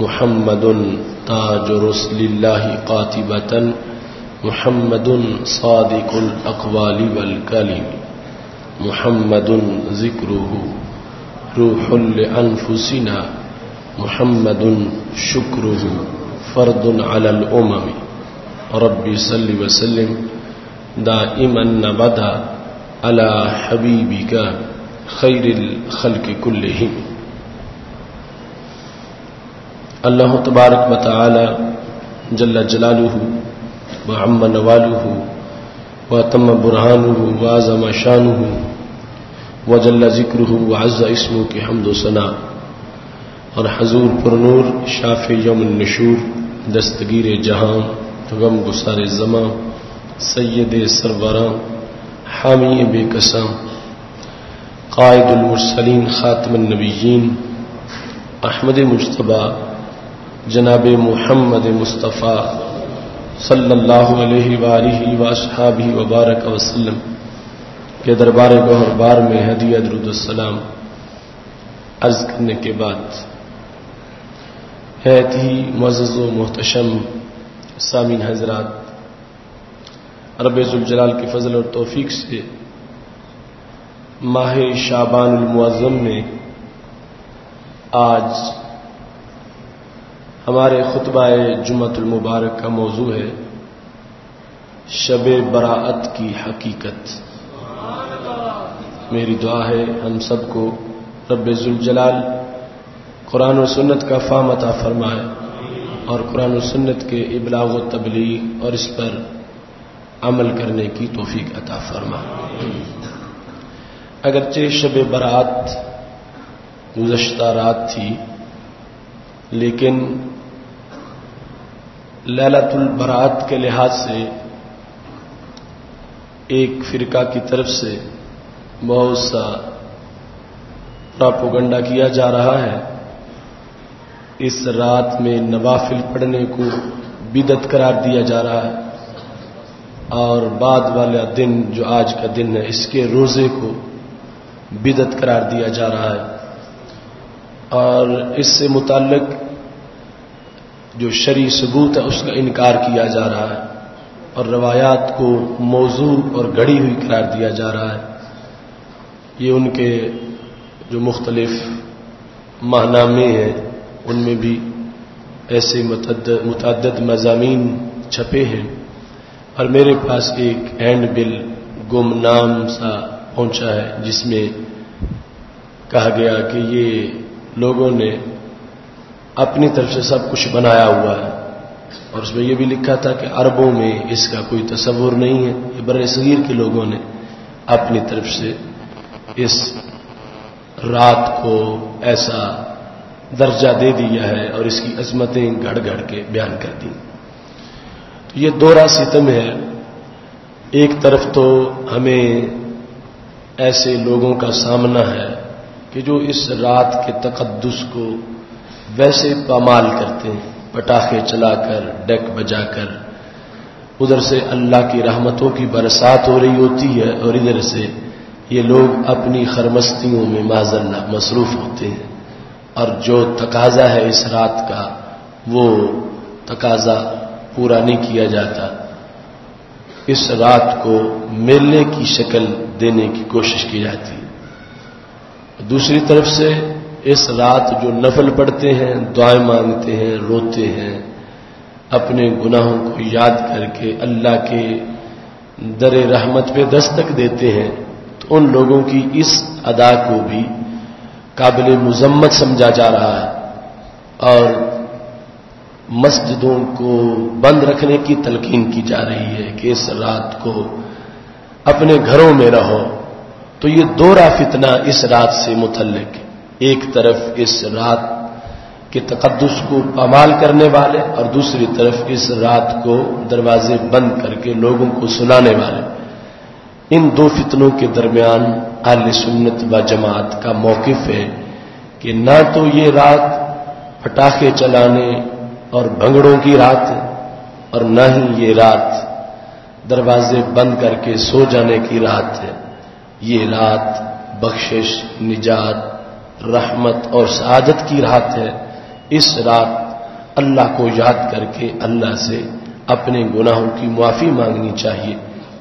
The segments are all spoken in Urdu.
محمد تاج رسل اللہ قاطبة محمد صادق الاقوال والکلم محمد ذکرہ روح لانفسنا محمد شکرہ فرد علی الامم ربی صلی وسلم دائما ابدا علی حبیبک خیر الخلق کلہم۔ اللہ تبارک و تعالی جل جلالہ وعم نوالہ وتم برہانہ وعظم شانہ وجل ذکرہ وعز اسمہ کی حمد و ثنا، اور حضور پرنور شافع یوم النشور دستگیر جہاں غم گسار زماں سید سروراں حامی بے کساں قائد المرسلین خاتم النبیین احمد مجتبیٰ جناب محمد مصطفیٰ صلی اللہ علیہ وآلہ واصحابہ وبارک وسلم کے دربار گوہر بار میں ہدیہ درود السلام عرض کرنے کے بعد بہت ہی معزز و محتشم سامعین حضرات، رب ذوالجلال کی فضل اور توفیق سے ماہ شعبان المعظم میں آج ہمارے خطبہ جمعۃ المبارک کا موضوع ہے شب براءت کی حقیقت۔ میری دعا ہے ہم سب کو رب ذوالجلال قرآن و سنت کا فہم عطا فرمائے اور قرآن و سنت کے ابلاغ و تبلیغ اور اس پر عمل کرنے کی توفیق عطا فرمائے۔ اگرچہ شب برات گزشتہ رات تھی، لیکن لیلۃ البرات کے لحاظ سے ایک فرقہ کی طرف سے بہت سا پراپوگنڈا کیا جا رہا ہے۔ اس رات میں نوافل پڑھنے کو بدعت قرار دیا جا رہا ہے، اور بعد والا دن جو آج کا دن ہے اس کے روزے کو بدعت قرار دیا جا رہا ہے، اور اس سے متعلق جو شرعی ثبوت ہے اس کا انکار کیا جا رہا ہے، اور روایات کو موضوع اور گڑھی ہوئی قرار دیا جا رہا ہے۔ یہ ان کے جو مختلف ماہنامے ہیں ان میں بھی ایسے متعدد مضامین چھپے ہیں، اور میرے پاس ایک ہینڈ بل گمنام سا پہنچا ہے جس میں کہا گیا کہ یہ لوگوں نے اپنی طرف سے سب کچھ بنایا ہوا ہے، اور اس میں یہ بھی لکھا تھا کہ عربوں میں اس کا کوئی تصور نہیں ہے، یہ بر صغیر کے لوگوں نے اپنی طرف سے اس رات کو ایسا درجہ دے دیا ہے اور اس کی عظمتیں گھڑ گھڑ کے بیان کر دی۔ تو یہ دورہ ستم ہے۔ ایک طرف تو ہمیں ایسے لوگوں کا سامنا ہے کہ جو اس رات کے تقدس کو ویسے پامال کرتے ہیں، پٹاخے چلا کر ڈیک بجا کر، ادھر سے اللہ کی رحمتوں کی برسات ہو رہی ہوتی ہے اور ادھر سے یہ لوگ اپنی خرمستیوں میں معاذ اللہ مصروف ہوتے ہیں، اور جو تقاضا ہے اس رات کا وہ تقاضا پورا نہیں کیا جاتا۔ اس رات کو میلے کی شکل دینے کی کوشش کی جاتی ہے۔ دوسری طرف سے اس رات جو نفل پڑھتے ہیں، دعائیں مانگتے ہیں، روتے ہیں، اپنے گناہوں کو یاد کر کے اللہ کے در رحمت پہ دستک دیتے ہیں، تو ان لوگوں کی اس ادا کو بھی قابل مذمت سمجھا جا رہا ہے، اور مسجدوں کو بند رکھنے کی تلقین کی جا رہی ہے کہ اس رات کو اپنے گھروں میں رہو۔ تو یہ دورہ فتنہ اس رات سے متعلق ہے، ایک طرف اس رات کے تقدس کو پامال کرنے والے، اور دوسری طرف اس رات کو دروازے بند کر کے لوگوں کو سنانے والے۔ ان دو فتنوں کے درمیان اہل سنت و جماعت کا موقف ہے کہ نہ تو یہ رات پٹاخے چلانے اور بھنگڑوں کی رات ہے، اور نہ ہی یہ رات دروازے بند کر کے سو جانے کی رات ہے۔ یہ رات بخشش، نجات، رحمت اور سعادت کی رات ہے۔ اس رات اللہ کو یاد کر کے اللہ سے اپنے گناہوں کی معافی مانگنی چاہیے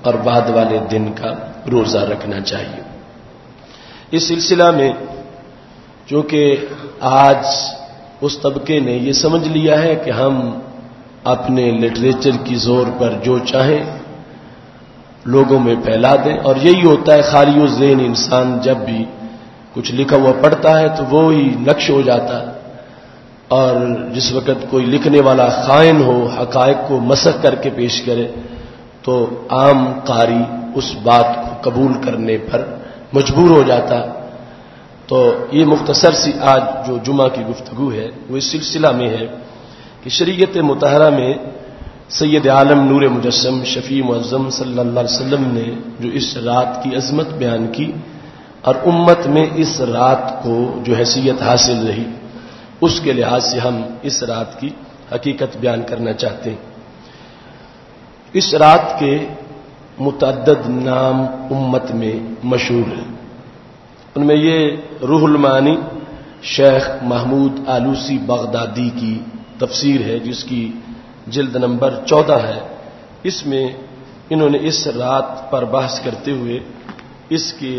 اور بعد والے دن کا روزہ رکھنا چاہیے۔ اس سلسلہ میں چونکہ آج اس طبقے نے یہ سمجھ لیا ہے کہ ہم اپنے لٹریچر کی زور پر جو چاہیں لوگوں میں پھیلا دیں، اور یہی ہوتا ہے خالی و ذہن انسان جب بھی کچھ لکھا ہوا پڑھتا ہے تو وہ ہی نقش ہو جاتا ہے، اور جس وقت کوئی لکھنے والا خائن ہو حقائق کو مسخ کر کے پیش کرے تو عام قاری اس بات کو قبول کرنے پر مجبور ہو جاتا۔ تو یہ مختصر سی آج جو جمعہ کی گفتگو ہے وہ اس سلسلہ میں ہے کہ شریعت مطہرہ میں سید عالم نور مجسم شفیع معظم صلی اللہ علیہ وسلم نے جو اس رات کی عظمت بیان کی اور امت میں اس رات کو جو حیثیت حاصل رہی، اس کے لحاظ سے ہم اس رات کی حقیقت بیان کرنا چاہتے ہیں۔ اس رات کے متعدد نام امت میں مشہور ہیں، ان میں یہ روح المعانی شیخ محمود آلوسی بغدادی کی تفسیر ہے جس کی جلد نمبر 14 ہے۔ اس میں انہوں نے اس رات پر بحث کرتے ہوئے اس کے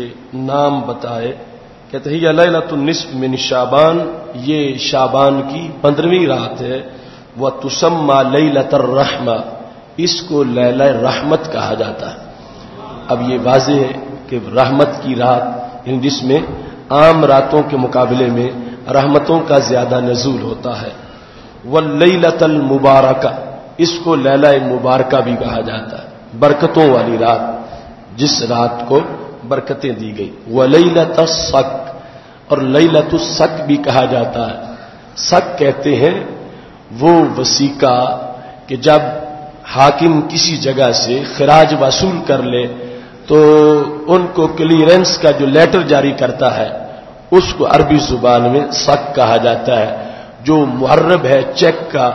نام بتائے، کہتے ہیں یہ لیلۃ النصف من شعبان، یہ شعبان کی 15ویں رات ہے، وتسمى لیلۃ الرحمہ، اس کو لیلہ رحمت کہا جاتا ہے۔ اب یہ واضح ہے کہ رحمت کی رات جس میں عام راتوں کے مقابلے میں رحمتوں کا زیادہ نزول ہوتا ہے۔ واللیلۃ المبارکہ، اس کو لیلہ مبارکہ بھی کہا جاتا ہے، برکتوں والی رات، جس رات کو برکتیں دی گئی۔ ولیلۃ الصک، اور لیلۃ الصک بھی کہا جاتا ہے۔ صک کہتے ہیں وہ وثیقہ کہ جب حاکم کسی جگہ سے خراج وصول کر لے تو ان کو کلیئرنس کا جو لیٹر جاری کرتا ہے اس کو عربی زبان میں صک کہا جاتا ہے۔ جو محرب ہے چیک کا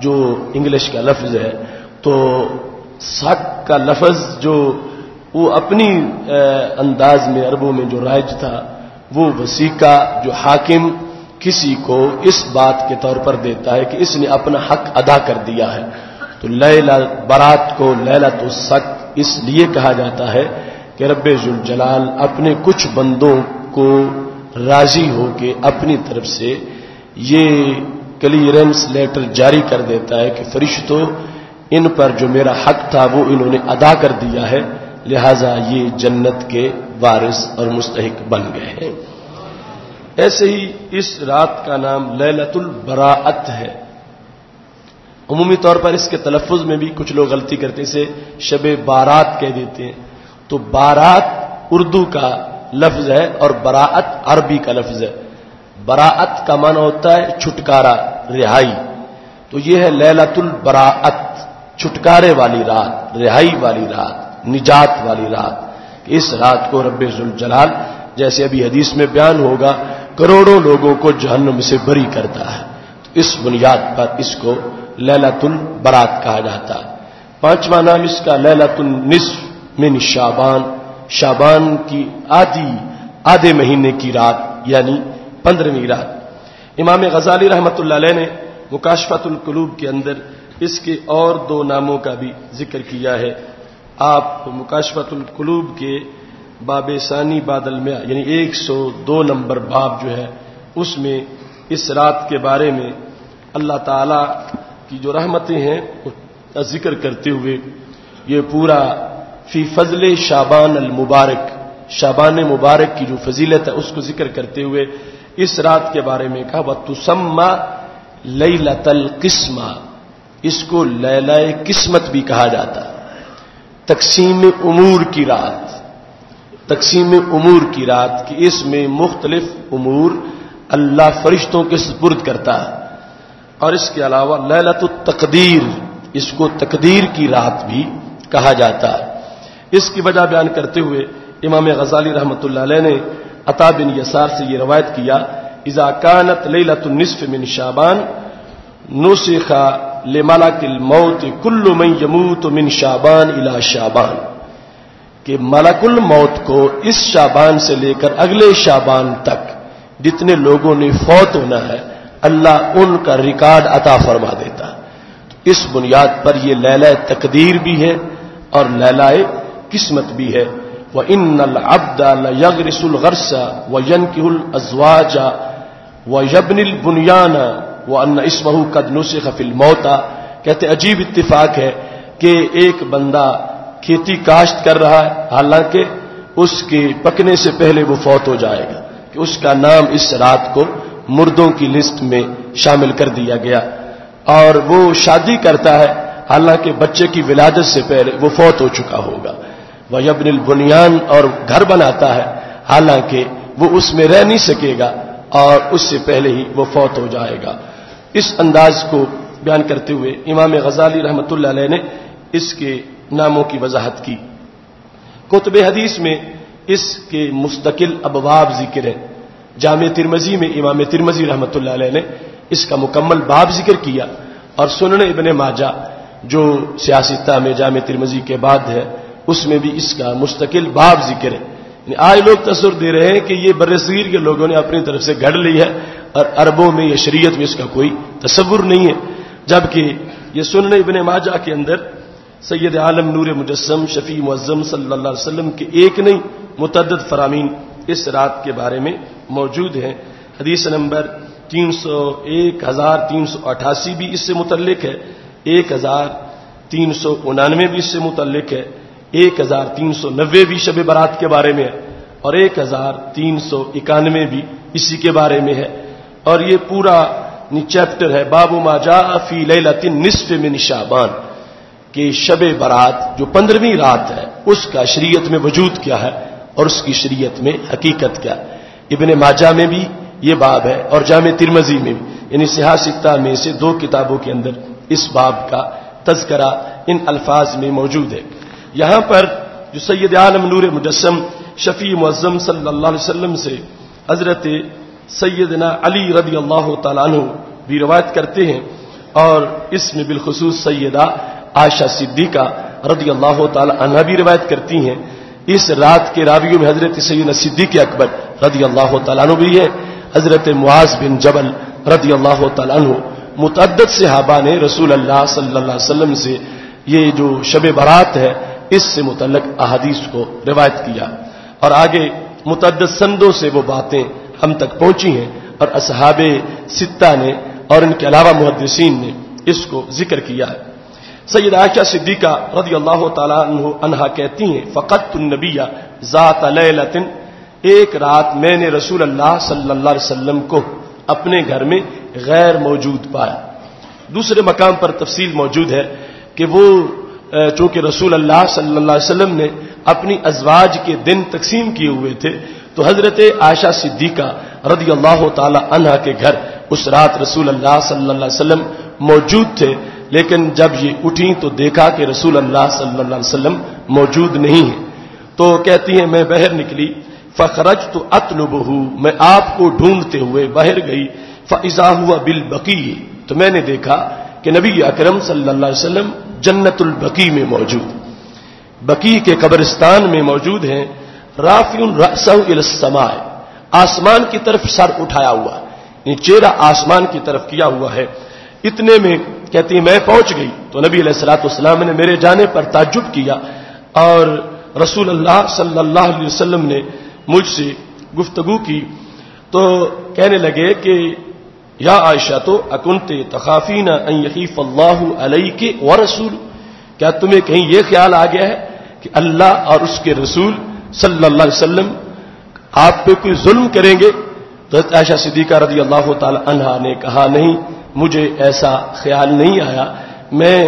جو انگلش کا لفظ ہے، تو صک کا لفظ جو وہ اپنی انداز میں عربوں میں جو رائج تھا، وہ وثیقہ جو حاکم کسی کو اس بات کے طور پر دیتا ہے کہ اس نے اپنا حق ادا کر دیا ہے۔ تو لیلہ برات کو لیلۃ الصک اس لیے کہا جاتا ہے کہ رب ذوالجلال اپنے کچھ بندوں کو راضی ہو کے اپنی طرف سے یہ کلیئرنس لیٹر جاری کر دیتا ہے کہ فرشتوں، ان پر جو میرا حق تھا وہ انہوں نے ادا کر دیا ہے، لہذا یہ جنت کے وارث اور مستحق بن گئے ہیں۔ ایسے ہی اس رات کا نام لیلۃ البراءت ہے۔ عمومی طور پر اس کے تلفظ میں بھی کچھ لوگ غلطی کرتے ہیں، اسے شب بارات کہہ دیتے ہیں۔ تو بارات اردو کا لفظ ہے اور براءت عربی کا لفظ ہے۔ براءت کا معنی ہوتا ہے چھٹکارا، رہائی، تو یہ ہے لیلۃ البراءت، چھٹکارے والی رات، رہائی والی رات، نجات والی رات۔ اس رات کو رب ذوالجلال جیسے ابھی حدیث میں بیان ہوگا کروڑوں لوگوں کو جہنم سے بری کرتا ہے، تو اس بنیاد پر اس کو لیلۃ البرات کہا جاتا ہے۔ 5واں نام اس کا لیلۃ النصف من شعبان، شعبان کی آدھے مہینے کی رات یعنی 15ویں رات۔ امام غزالی رحمۃ اللہ علیہ نے مکاشفۃ القلوب کے اندر اس کے اور 2 ناموں کا بھی ذکر کیا ہے۔ آپ مکاشفۃ القلوب کے باب ثانی بعد المئہ یعنی 102 نمبر باب جو ہے اس میں اس رات کے بارے میں اللہ تعالی کی جو رحمتیں ہیں ذکر کرتے ہوئے یہ پورا فی فضل شعبان المبارک، شعبان مبارک کی جو فضیلت ہے اس کو ذکر کرتے ہوئے اس رات کے بارے میں کہا وَتُسَمَّى لیلۃ القسمہ، اس کو لیلہ قسمت بھی کہا جاتا ہے، تقسیم امور کی رات، تقسیم امور کی رات کہ اس میں مختلف امور اللہ فرشتوں کے سپرد کرتا ہے۔ اور اس کے علاوہ لیلۃ التقدیر، اس کو تقدیر کی رات بھی کہا جاتا ہے۔ اس کی وجہ بیان کرتے ہوئے امام غزالی رحمۃ اللہ علیہ نے عطا بن یسار سے یہ روایت کیا اذا كانت لیلۃ النصف من شعبان نسخ لملک الموت كل من يموت من شعبان الى شعبان، کہ ملک الموت کو اس شعبان سے لے کر اگلے شعبان تک جتنے لوگوں نے فوت ہونا ہے اللہ ان کا ریکارڈ عطا فرما دیتا ہے. تو اس بنیاد پر یہ لیلہ تقدیر بھی ہے اور لیلہ قسمت بھی ہے. وَإِنَّ الْعَبْدَ لَيَغْرِسُ الْغَرْسَ وَيَنْكِحُ الْأَزْوَاجَ وَيَبْنِي الْبُنْيَانَ وَأَنَّ اسْمَهُ قَدْ نُسِخَ فِي الْمَوْتَى. کہتے عجیب اتفاق ہے کہ ایک بندہ کھیتی کاشت کر رہا ہے، حالانکہ اس کے پکنے سے پہلے وہ فوت ہو جائے گا، کہ اس کا نام اس رات کو مردوں کی لسٹ میں شامل کر دیا گیا. اور وہ شادی کرتا ہے حالانکہ بچے کی ولادت سے پہلے وہ فوت ہو چکا ہوگا. وَيَبْنِي الْبُنْيَانَ اور گھر بناتا ہے حالانکہ وہ اس میں رہ نہیں سکے گا اور اس سے پہلے ہی وہ فوت ہو جائے گا. اس انداز کو بیان کرتے ہوئے امام غزالی رحمۃ اللہ علیہ نے اس کے ناموں کی وضاحت کی. کتب حدیث میں اس کے مستقل ابواب ذکر ہیں. جامع ترمذی میں امام ترمذی رحمۃ اللہ علیہ نے اس کا مکمل باب ذکر کیا، اور سنن ابن ماجہ جو سیاستہ میں جامع ترمذی کے بعد ہے اس میں بھی اس کا مستقل باب ذکر ہے. آج لوگ تصور دے رہے ہیں کہ یہ برصغیر کے لوگوں نے اپنی طرف سے گھڑ لی ہے اور عربوں میں یا شریعت میں اس کا کوئی تصور نہیں ہے، جبکہ یہ سنن ابن ماجہ کے اندر سید عالم نور مجسم شفیع معظم صلی اللہ علیہ وسلم کے ایک نہیں متعدد فرامین اس رات کے بارے میں موجود ہیں. حدیث نمبر 1388 بھی اس سے متعلق ہے، 1399 بھی اس سے متعلق ہے، 1390 بھی شب برات کے بارے میں ہے، اور 1391 بھی اسی کے بارے میں ہے. اور یہ پورا چیپٹر ہے باب ما جاء فی لیلۃ النصف من شعبان، کہ شب برات جو 15ویں رات ہے اس کا شریعت میں وجود کیا ہے اور اس کی شریعت میں حقیقت کیا ہے. ابن ماجہ میں بھی یہ باب ہے اور جامع ترمذی میں بھی، یعنی صحاح ستہ میں سے 2 کتابوں کے اندر اس باب کا تذکرہ ان الفاظ میں موجود ہے. یہاں پر جو سید عالم نور مجسم شفیع معظم صلی اللہ علیہ وسلم سے حضرت سیدنا علی رضی اللہ تعالیٰ عنہ بھی روایت کرتے ہیں، اور اس میں بالخصوص سیدہ عائشہ صدیقہ رضی اللہ تعالی عنہا بھی روایت کرتی ہیں. اس رات کے راویوں میں حضرت سیدنا صدیق اکبر رضی اللہ تعالیٰ عنہ بھی ہے، حضرت معاذ بن جبل رضی اللہ تعالیٰ عنہ. متعدد صحابہ نے رسول اللہ صلی اللہ علیہ وسلم سے یہ جو شب برات ہے اس سے متعلق احادیث کو روایت کیا، اور آگے متعدد سندوں سے وہ باتیں ہم تک پہنچی ہیں، اور اصحاب ستہ نے اور ان کے علاوہ محدثین نے اس کو ذکر کیا ہے. سید عائشہ صدیقہ رضی اللہ تعالیٰ عنہا کہتی ہیں فقدت النبی ذات لیلۃ، ایک رات میں نے رسول اللہ صلی اللہ علیہ وسلم کو اپنے گھر میں غیر موجود پایا. دوسرے مقام پر تفصیل موجود ہے کہ وہ چونکہ رسول اللہ صلی اللہ علیہ وسلم نے اپنی ازواج کے دن تقسیم کیے ہوئے تھے، تو حضرت عائشہ صدیقہ رضی اللہ تعالی عنہا کے گھر اس رات رسول اللہ صلی اللہ علیہ وسلم موجود تھے، لیکن جب یہ اٹھیں تو دیکھا کہ رسول اللہ صلی اللہ علیہ وسلم موجود نہیں ہیں. تو کہتی ہیں میں باہر نکلی، فخرجت اطلبہ، میں آپ کو ڈھونڈتے ہوئے باہر گئی، فاذا ہوا بالبقیع، تو میں نے دیکھا کہ نبی اکرم صلی اللہ علیہ وسلم جنت البقیع میں موجود، بقیع کے قبرستان میں موجود ہیں. رافع رأسہ الی السماء، آسمان کی طرف سر اٹھایا ہوا، یہ چہرہ آسمان کی طرف کیا ہوا ہے. اتنے میں کہتی میں پہنچ گئی تو نبی علیہ الصلوۃ والسلام نے میرے جانے پر تعجب کیا، اور رسول اللہ صلی اللہ علیہ وسلم نے مجھ سے گفتگو کی تو کہنے لگے کہ یا عائشہ تو اکنت تخافین ان یخیف اللہ علیک ورسول، کیا تمہیں کہیں یہ خیال آ گیا ہے کہ اللہ اور اس کے رسول صلی اللہ علیہ وسلم آپ پہ کوئی ظلم کریں گے؟ تو عائشہ صدیقہ رضی اللہ تعالی عنہا نے کہا نہیں، مجھے ایسا خیال نہیں آیا، میں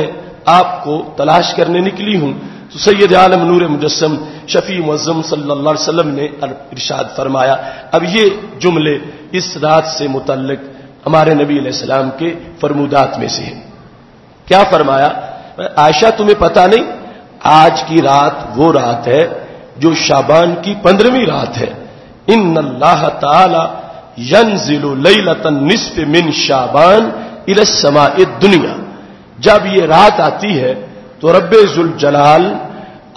آپ کو تلاش کرنے نکلی ہوں. تو سید عالم نور مجسم شفیع معظم صلی اللہ علیہ وسلم نے ارشاد فرمایا. اب یہ جملے اس رات سے متعلق ہمارے نبی علیہ السلام کے فرمودات میں سے ہیں. کیا فرمایا؟ عائشہ تمہیں پتہ نہیں، آج کی رات وہ رات ہے جو شعبان کی 15ویں رات ہے. ان اللہ تعالی ینزل لیلۃ النصف من شعبان الی السماء الدنیا، جب یہ رات آتی ہے تو رب ذوالجلال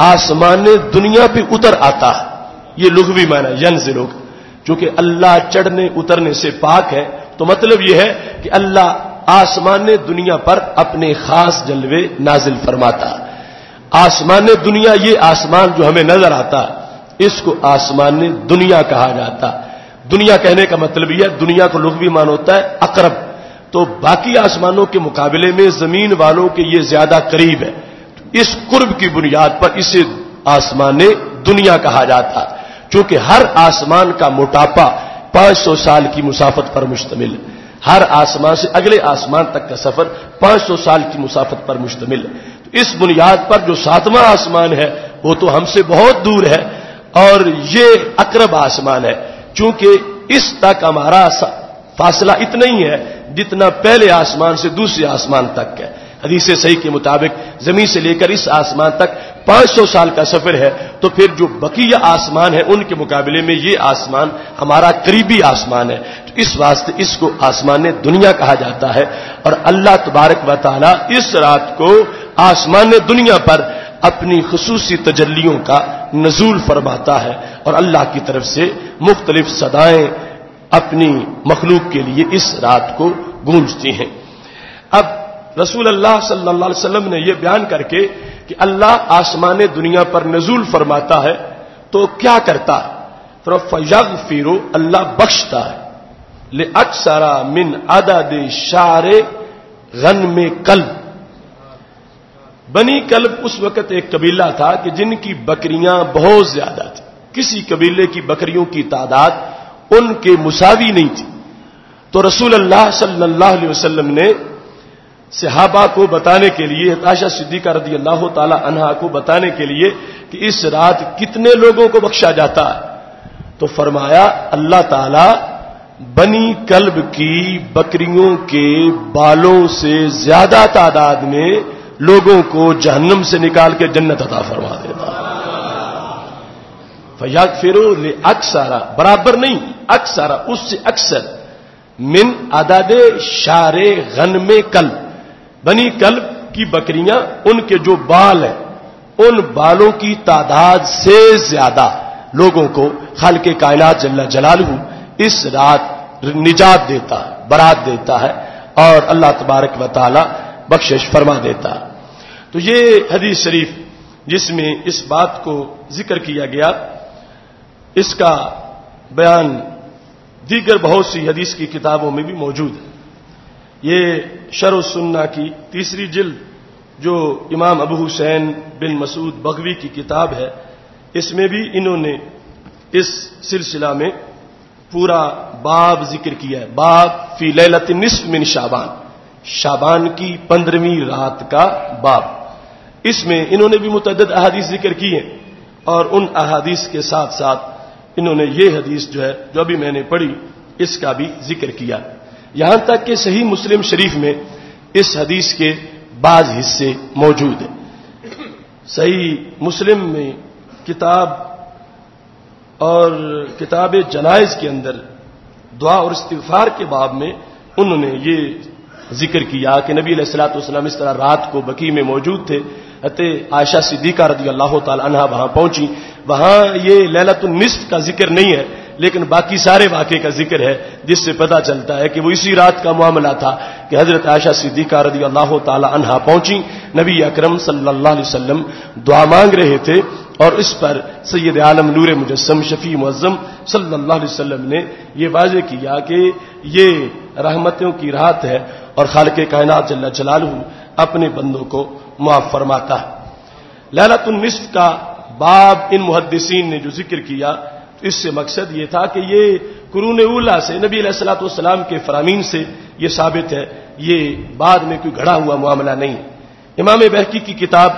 آسمان دنیا پہ اتر آتا ہے. یہ لغوی معنی ینزل، چونکہ اللہ چڑھنے اترنے سے پاک ہے، تو مطلب یہ ہے کہ اللہ آسمان دنیا پر اپنے خاص جلوے نازل فرماتا. آسمان دنیا، یہ آسمان جو ہمیں نظر آتا اس کو آسمان دنیا کہا جاتا. دنیا کہنے کا مطلب یہ ہے، دنیا کو لغوی معنی ہوتا ہے اقرب، تو باقی آسمانوں کے مقابلے میں زمین والوں کے یہ زیادہ قریب ہے. اس قرب کی بنیاد پر اسے آسمان دنیا کہا جاتا، چونکہ ہر آسمان کا موٹاپا 500 سال کی مسافت پر مشتمل ہے. ہر آسمان سے اگلے آسمان تک کا سفر 500 سال کی مسافت پر مشتمل ہے. تو اس بنیاد پر جو 7واں آسمان ہے وہ تو ہم سے بہت دور ہے، اور یہ اقرب آسمان ہے، چونکہ اس تک ہمارا فاصلہ اتنا ہی ہے جتنا پہلے آسمان سے دوسرے آسمان تک ہے. حدیث صحیح کے مطابق زمین سے لے کر اس آسمان تک 500 سال کا سفر ہے، تو پھر جو بقیہ آسمان ہے ان کے مقابلے میں یہ آسمان ہمارا قریبی آسمان ہے. تو اس واسطے اس کو آسمان دنیا کہا جاتا ہے. اور اللہ تبارک و تعالی اس رات کو آسمان دنیا پر اپنی خصوصی تجلیوں کا نزول فرماتا ہے، اور اللہ کی طرف سے مختلف صدائیں اپنی مخلوق کے لیے اس رات کو گونجتی ہیں. اب رسول اللہ صلی اللہ علیہ وسلم نے یہ بیان کر کے کہ اللہ آسمان دنیا پر نزول فرماتا ہے تو کیا کرتا ہے؟ فَيَغْفِرُ، اللہ بخشتا ہے، لِأَكْثَرَ مِنْ عَدَدِ شَعْرِ غَنْمِ قَلْبٍ. بنی کلب اس وقت ایک قبیلہ تھا کہ جن کی بکریاں بہت زیادہ تھیں. کسی قبیلے کی بکریوں کی تعداد ان کے مساوی نہیں تھی. تو رسول اللہ صلی اللہ علیہ وسلم نے صحابہ کو بتانے کے لیے، عائشہ صدیقہ رضی اللہ تعالی عنہا کو بتانے کے لیے کہ اس رات کتنے لوگوں کو بخشا جاتا ہے، تو فرمایا اللہ تعالی بنی کلب کی بکریوں کے بالوں سے زیادہ تعداد میں لوگوں کو جہنم سے نکال کے جنت عطا فرما دیتا. فَيَغْفِرُ لِأَكْثَرَ، برابر نہیں، اکثر، اس سے اکثر، من عدد شعر غنم کلب، بنی کلب کی بکریاں ان کے جو بال ہیں ان بالوں کی تعداد سے زیادہ لوگوں کو خالق کائنات جل جلالہ اس رات نجات دیتا ہے، برات دیتا ہے، اور اللہ تبارک و تعالی بخشش فرما دیتا ہے. تو یہ حدیث شریف جس میں اس بات کو ذکر کیا گیا، اس کا بیان دیگر بہت سی حدیث کی کتابوں میں بھی موجود ہے. یہ شرح السنہ کی 3 جلد جو امام ابو حسین بن مسعود بغوی کی کتاب ہے، اس میں بھی انہوں نے اس سلسلہ میں پورا باب ذکر کیا ہے. باب فی لیلۃ النصف من شعبان، شعبان کی 15ویں رات کا باب. اس میں انہوں نے بھی متعدد احادیث ذکر کی ہیں، اور ان احادیث کے ساتھ ساتھ انہوں نے یہ حدیث جو ہے جو ابھی میں نے پڑھی اس کا بھی ذکر کیا، یہاں تک کہ صحیح مسلم شریف میں اس حدیث کے بعض حصے موجود ہیں. صحیح مسلم میں کتاب اور کتاب جنائز کے اندر دعا اور استغفار کے باب میں انہوں نے یہ ذکر کیا کہ نبی علیہ الصلوۃ والسلام اس طرح رات کو بقیع میں موجود تھے. عائشہ صدیقہ رضی اللہ تعالی عنہا وہاں پہنچی. وہاں یہ لیلۃ النصف کا ذکر نہیں ہے، لیکن باقی سارے واقعے کا ذکر ہے، جس سے پتہ چلتا ہے کہ وہ اسی رات کا معاملہ تھا کہ حضرت عائشہ صدیقہ رضی اللہ تعالی عنہا پہنچی. نبی اکرم صلی اللہ علیہ وسلم دعا مانگ رہے تھے، اور اس پر سید عالم نور مجسم شفیع معظم صلی اللہ علیہ وسلم نے یہ واضح کیا کہ یہ رحمتوں کی رات ہے، اور خالق کائنات جل جلالہ اپنے بندوں کو معاف فرماتا ہے. لیلۃ النصف کا باب ان محدثین نے جو ذکر کیا، اس سے مقصد یہ تھا کہ یہ قرون اولا سے نبی علیہ الصلوۃ والسلام کے فرامین سے یہ ثابت ہے، یہ بعد میں کوئی گھڑا ہوا معاملہ نہیں. امام بہقی کی کتاب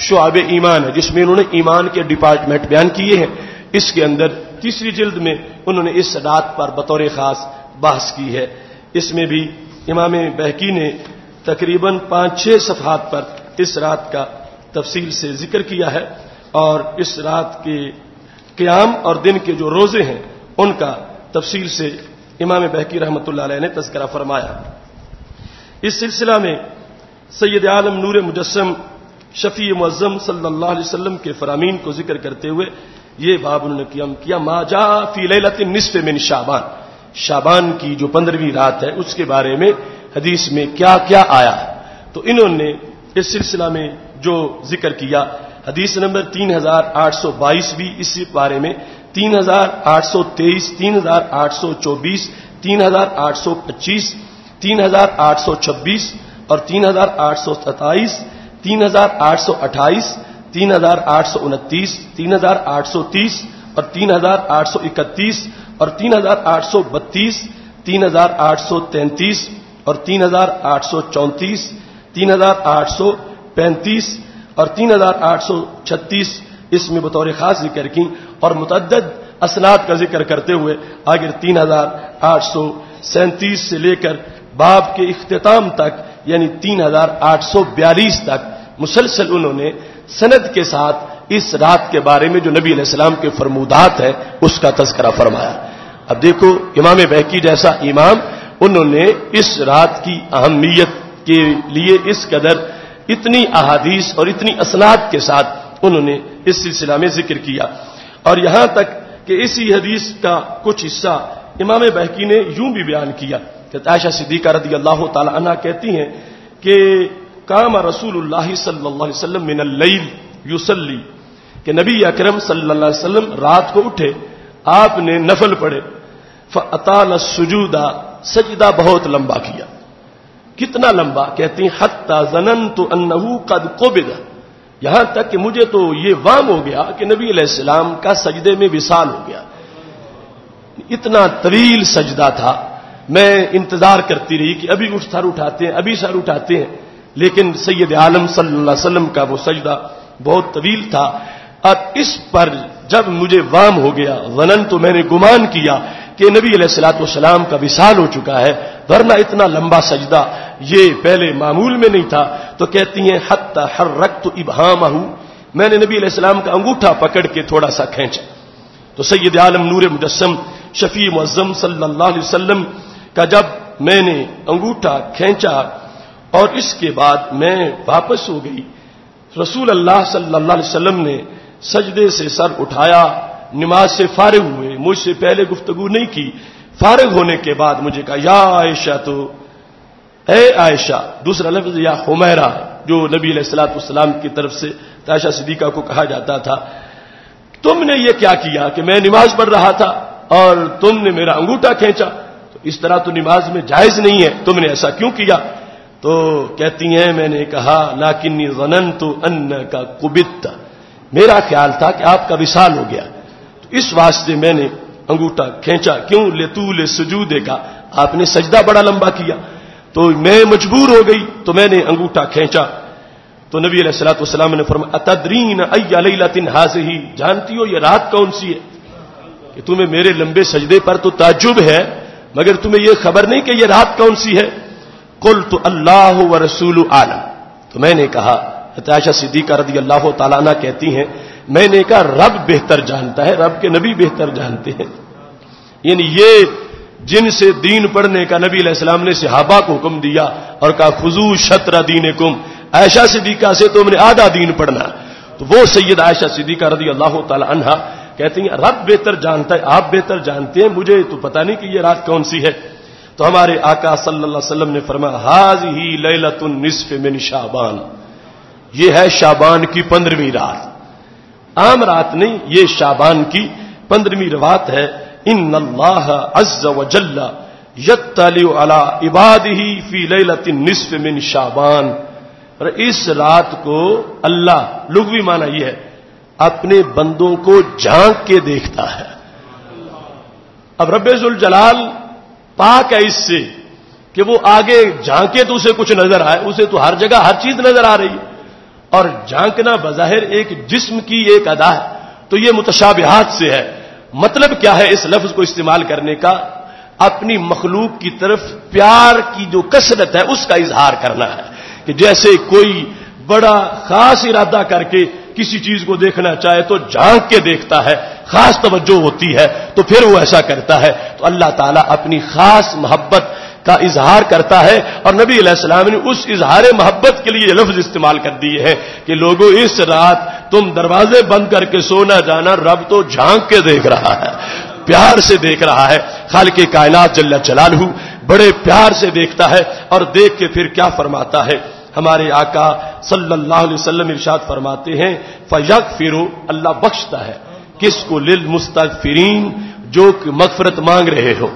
شعب ایمان ہے، جس میں انہوں نے ایمان کے ڈپارٹمنٹ بیان کیے ہیں. اس کے اندر 3 جلد میں انہوں نے اس رات پر بطور خاص بحث کی ہے. اس میں بھی امام بہقی نے تقریباً 5-6 صفحات پر اس رات کا تفصیل سے ذکر کیا ہے، اور اس رات کے قیام اور دن کے جو روزے ہیں ان کا تفصیل سے امام بہقی رحمۃ اللہ علیہ نے تذکرہ فرمایا. اس سلسلہ میں سید عالم نور مجسم شفیع معظم صلی اللہ علیہ وسلم کے فرامین کو ذکر کرتے ہوئے یہ باب انہوں نے کیا ما جاء فی لیلۃ النصف من شعبان، شعبان کی جو 15ویں رات ہے اس کے بارے میں حدیث میں کیا کیا آیا ہے، تو انہوں نے اس سلسلہ میں جو ذکر کیا، حدیث نمبر 3822 بھی اسی بارے میں، 3823، 3824، 3825، 3826 اور 3827، 3828، 3829، 3830 اور 3831 اور 3832، 3833 اور 3834، 3835 اور 3836 اس میں بطور خاص ذکر کی، اور متعدد اسناد کا ذکر کرتے ہوئے آخر 3837 سے لے کر باب کے اختتام تک یعنی 3842 تک مسلسل انہوں نے سند کے ساتھ اس رات کے بارے میں جو نبی علیہ السلام کے فرمودات ہیں اس کا تذکرہ فرمایا۔ اب دیکھو امام بہقی جیسا امام، انہوں نے اس رات کی اہمیت کے لیے اس قدر اتنی احادیث اور اتنی اسناد کے ساتھ انہوں نے اس سلسلہ میں ذکر کیا، اور یہاں تک کہ اسی حدیث کا کچھ حصہ امام بہقی نے یوں بھی بیان کیا کہ عائشہ صدیقہ رضی اللہ تعالی عنہا کہتی ہیں کہ قام رسول اللہ صلی اللہ علیہ وسلم من اللیل یصلی، کہ نبی اکرم صلی اللہ علیہ وسلم رات کو اٹھے، آپ نے نفل پڑھے، فاطال السجود، سجدہ بہت لمبا کیا، کتنا لمبا؟ کہتی ہیں حتی ظننت انہ قد قبض، یہاں تک کہ مجھے تو یہ وام ہو گیا کہ نبی علیہ السلام کا سجدے میں وصال ہو گیا، اتنا طویل سجدہ تھا، میں انتظار کرتی رہی کہ ابھی سر اٹھاتے ہیں، ابھی سر اٹھاتے ہیں، لیکن سید عالم صلی اللہ علیہ وسلم کا وہ سجدہ بہت طویل تھا، اور اس پر جب مجھے وام ہو گیا، ظنن تو میں نے گمان کیا کہ نبی علیہ الصلوۃ والسلام کا وصال ہو چکا ہے، ورنہ اتنا لمبا سجدہ یہ پہلے معمول میں نہیں تھا، تو کہتی ہیں حتی حرکت ابہامہ، میں نے نبی علیہ السلام کا انگوٹھا پکڑ کے تھوڑا سا کھینچا، تو سید عالم نور مجسم شفیع معظم صلی اللہ علیہ وسلم کا جب میں نے انگوٹھا کھینچا اور اس کے بعد میں واپس ہو گئی، رسول اللہ صلی اللہ علیہ وسلم نے سجدے سے سر اٹھایا، نماز سے فارغ ہوئے، مجھ سے پہلے گفتگو نہیں کی، فارغ ہونے کے بعد مجھے کہا یا عائشہ، تو اے عائشہ، دوسرا لفظ یا حمیرہ جو نبی علیہ الصلوۃ والسلام کی طرف سے عائشہ صدیقہ کو کہا جاتا تھا، تم نے یہ کیا کیا کہ میں نماز پڑھ رہا تھا اور تم نے میرا انگوٹھا کھینچا، تو اس طرح تو نماز میں جائز نہیں ہے، تم نے ایسا کیوں کیا؟ تو کہتی ہیں میں نے کہا لیکنی ظننت انک قبضت، میرا خیال تھا کہ آپ کا وصال ہو گیا، تو اس واسطے میں نے انگوٹھا کھینچا، کیوں؟ لطول سجودے کا، آپ نے سجدہ بڑا لمبا کیا، تو میں مجبور ہو گئی تو میں نے انگوٹھا کھینچا، تو نبی علیہ الصلوۃ والسلام نے فرمایا اتدرین ای لیلۃ ھذہ، جانتی ہو یہ رات کون سی ہے؟ کہ تمہیں میرے لمبے سجدے پر تو تعجب ہے، مگر تمہیں یہ خبر نہیں کہ یہ رات کون سی ہے؟ قلت اللہ ورسول عالم، تو میں نے کہا، عائشہ صدیقہ رضی اللہ تعالیٰ عنہ کہتی ہیں میں نے کہا رب بہتر جانتا ہے، رب کے نبی بہتر جانتے ہیں، یعنی یہ جن سے دین پڑھنے کا نبی علیہ السلام نے صحابہ کو حکم دیا اور کہا خذوا شطر دینکم، عائشہ صدیقہ سے تم نے آدھا دین پڑھنا، تو وہ سید عائشہ صدیقہ رضی اللہ تعالی عنہا کہتی ہیں رب بہتر جانتا ہے، آپ بہتر جانتے ہیں، مجھے تو پتہ نہیں کہ یہ رات کون سی ہے۔ تو ہمارے آقا صلی اللہ علیہ وسلم نے فرمایا ھذہ لیلۃ النصف من شعبان، یہ ہے شعبان کی 15ویں رات، عام رات نہیں، یہ شعبان کی 15ویں رات ہے۔ ان اللہ عز وجل یطلع علی عبادہ فی لیلۃ النصف من شعبان، اور اس رات کو اللہ، لغوی معنی یہ ہے اپنے بندوں کو جھانک کے دیکھتا ہے۔ اب رب ذوالجلال پاک ہے اس سے کہ وہ آگے جھانکے تو اسے کچھ نظر آئے، اسے تو ہر جگہ ہر چیز نظر آ رہی ہے، اور جھانکنا بظاہر ایک جسم کی ایک ادا ہے، تو یہ متشابہات سے ہے۔ مطلب کیا ہے اس لفظ کو استعمال کرنے کا؟ اپنی مخلوق کی طرف پیار کی جو کثرت ہے اس کا اظہار کرنا ہے، کہ جیسے کوئی بڑا خاص ارادہ کر کے کسی چیز کو دیکھنا چاہے تو جھانک کے دیکھتا ہے، خاص توجہ ہوتی ہے تو پھر وہ ایسا کرتا ہے، تو اللہ تعالیٰ اپنی خاص محبت کا اظہار کرتا ہے، اور نبی علیہ السلام نے اس اظہار محبت کے لیے یہ لفظ استعمال کر دیے ہیں کہ لوگوں اس رات تم دروازے بند کر کے سو نہ جانا، رب تو جھانک کے دیکھ رہا ہے، پیار سے دیکھ رہا ہے. خالق کائنات جل جلالہ بڑے پیار سے دیکھتا ہے اور دیکھ کے پھر کیا فرماتا ہے. ہمارے آقا صلی اللہ علیہ وسلم ارشاد فرماتے ہیں فیغفر، اللہ بخشتا ہے کس کو؟ للمستغفرین، جو کہ مغفرت مانگ رہے ہو.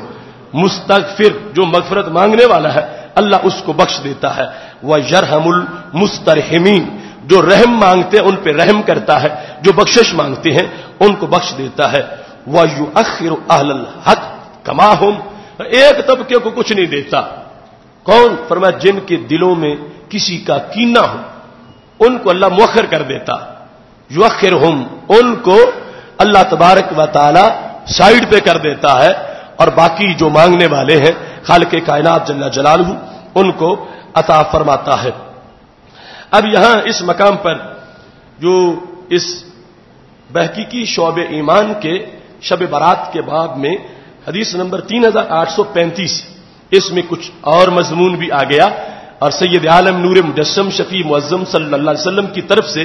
مستغفر جو مغفرت مانگنے والا ہے اللہ اس کو بخش دیتا ہے. وَيَرْحَمُ الْمُسْتَرْحِمِينَ، جو رحم مانگتے ہیں ان پہ رحم کرتا ہے، جو بخشش مانگتے ہیں ان کو بخش دیتا ہے. وَيُؤَخِّرُ أَهْلَ الْحَقِّ كَمَا هُمْ، ایک طبقے کو کچھ نہیں دیتا. کون؟ فرمایا جن کے دلوں میں کسی کا کینہ ہو ان کو اللہ مؤخر کر دیتا. یؤخرہم، ان کو اللہ تبارک و تعالی سائیڈ پہ کر دیتا ہے اور باقی جو مانگنے والے ہیں خالق کائنات جل جلالہ ان کو عطا فرماتا ہے. اب یہاں اس مقام پر جو اس بہقی شعب ایمان کے شب برات کے باب میں حدیث نمبر 3835، اس میں کچھ اور مضمون بھی آ گیا اور سید عالم نور مجسم شفیع معظم صلی اللہ علیہ وسلم کی طرف سے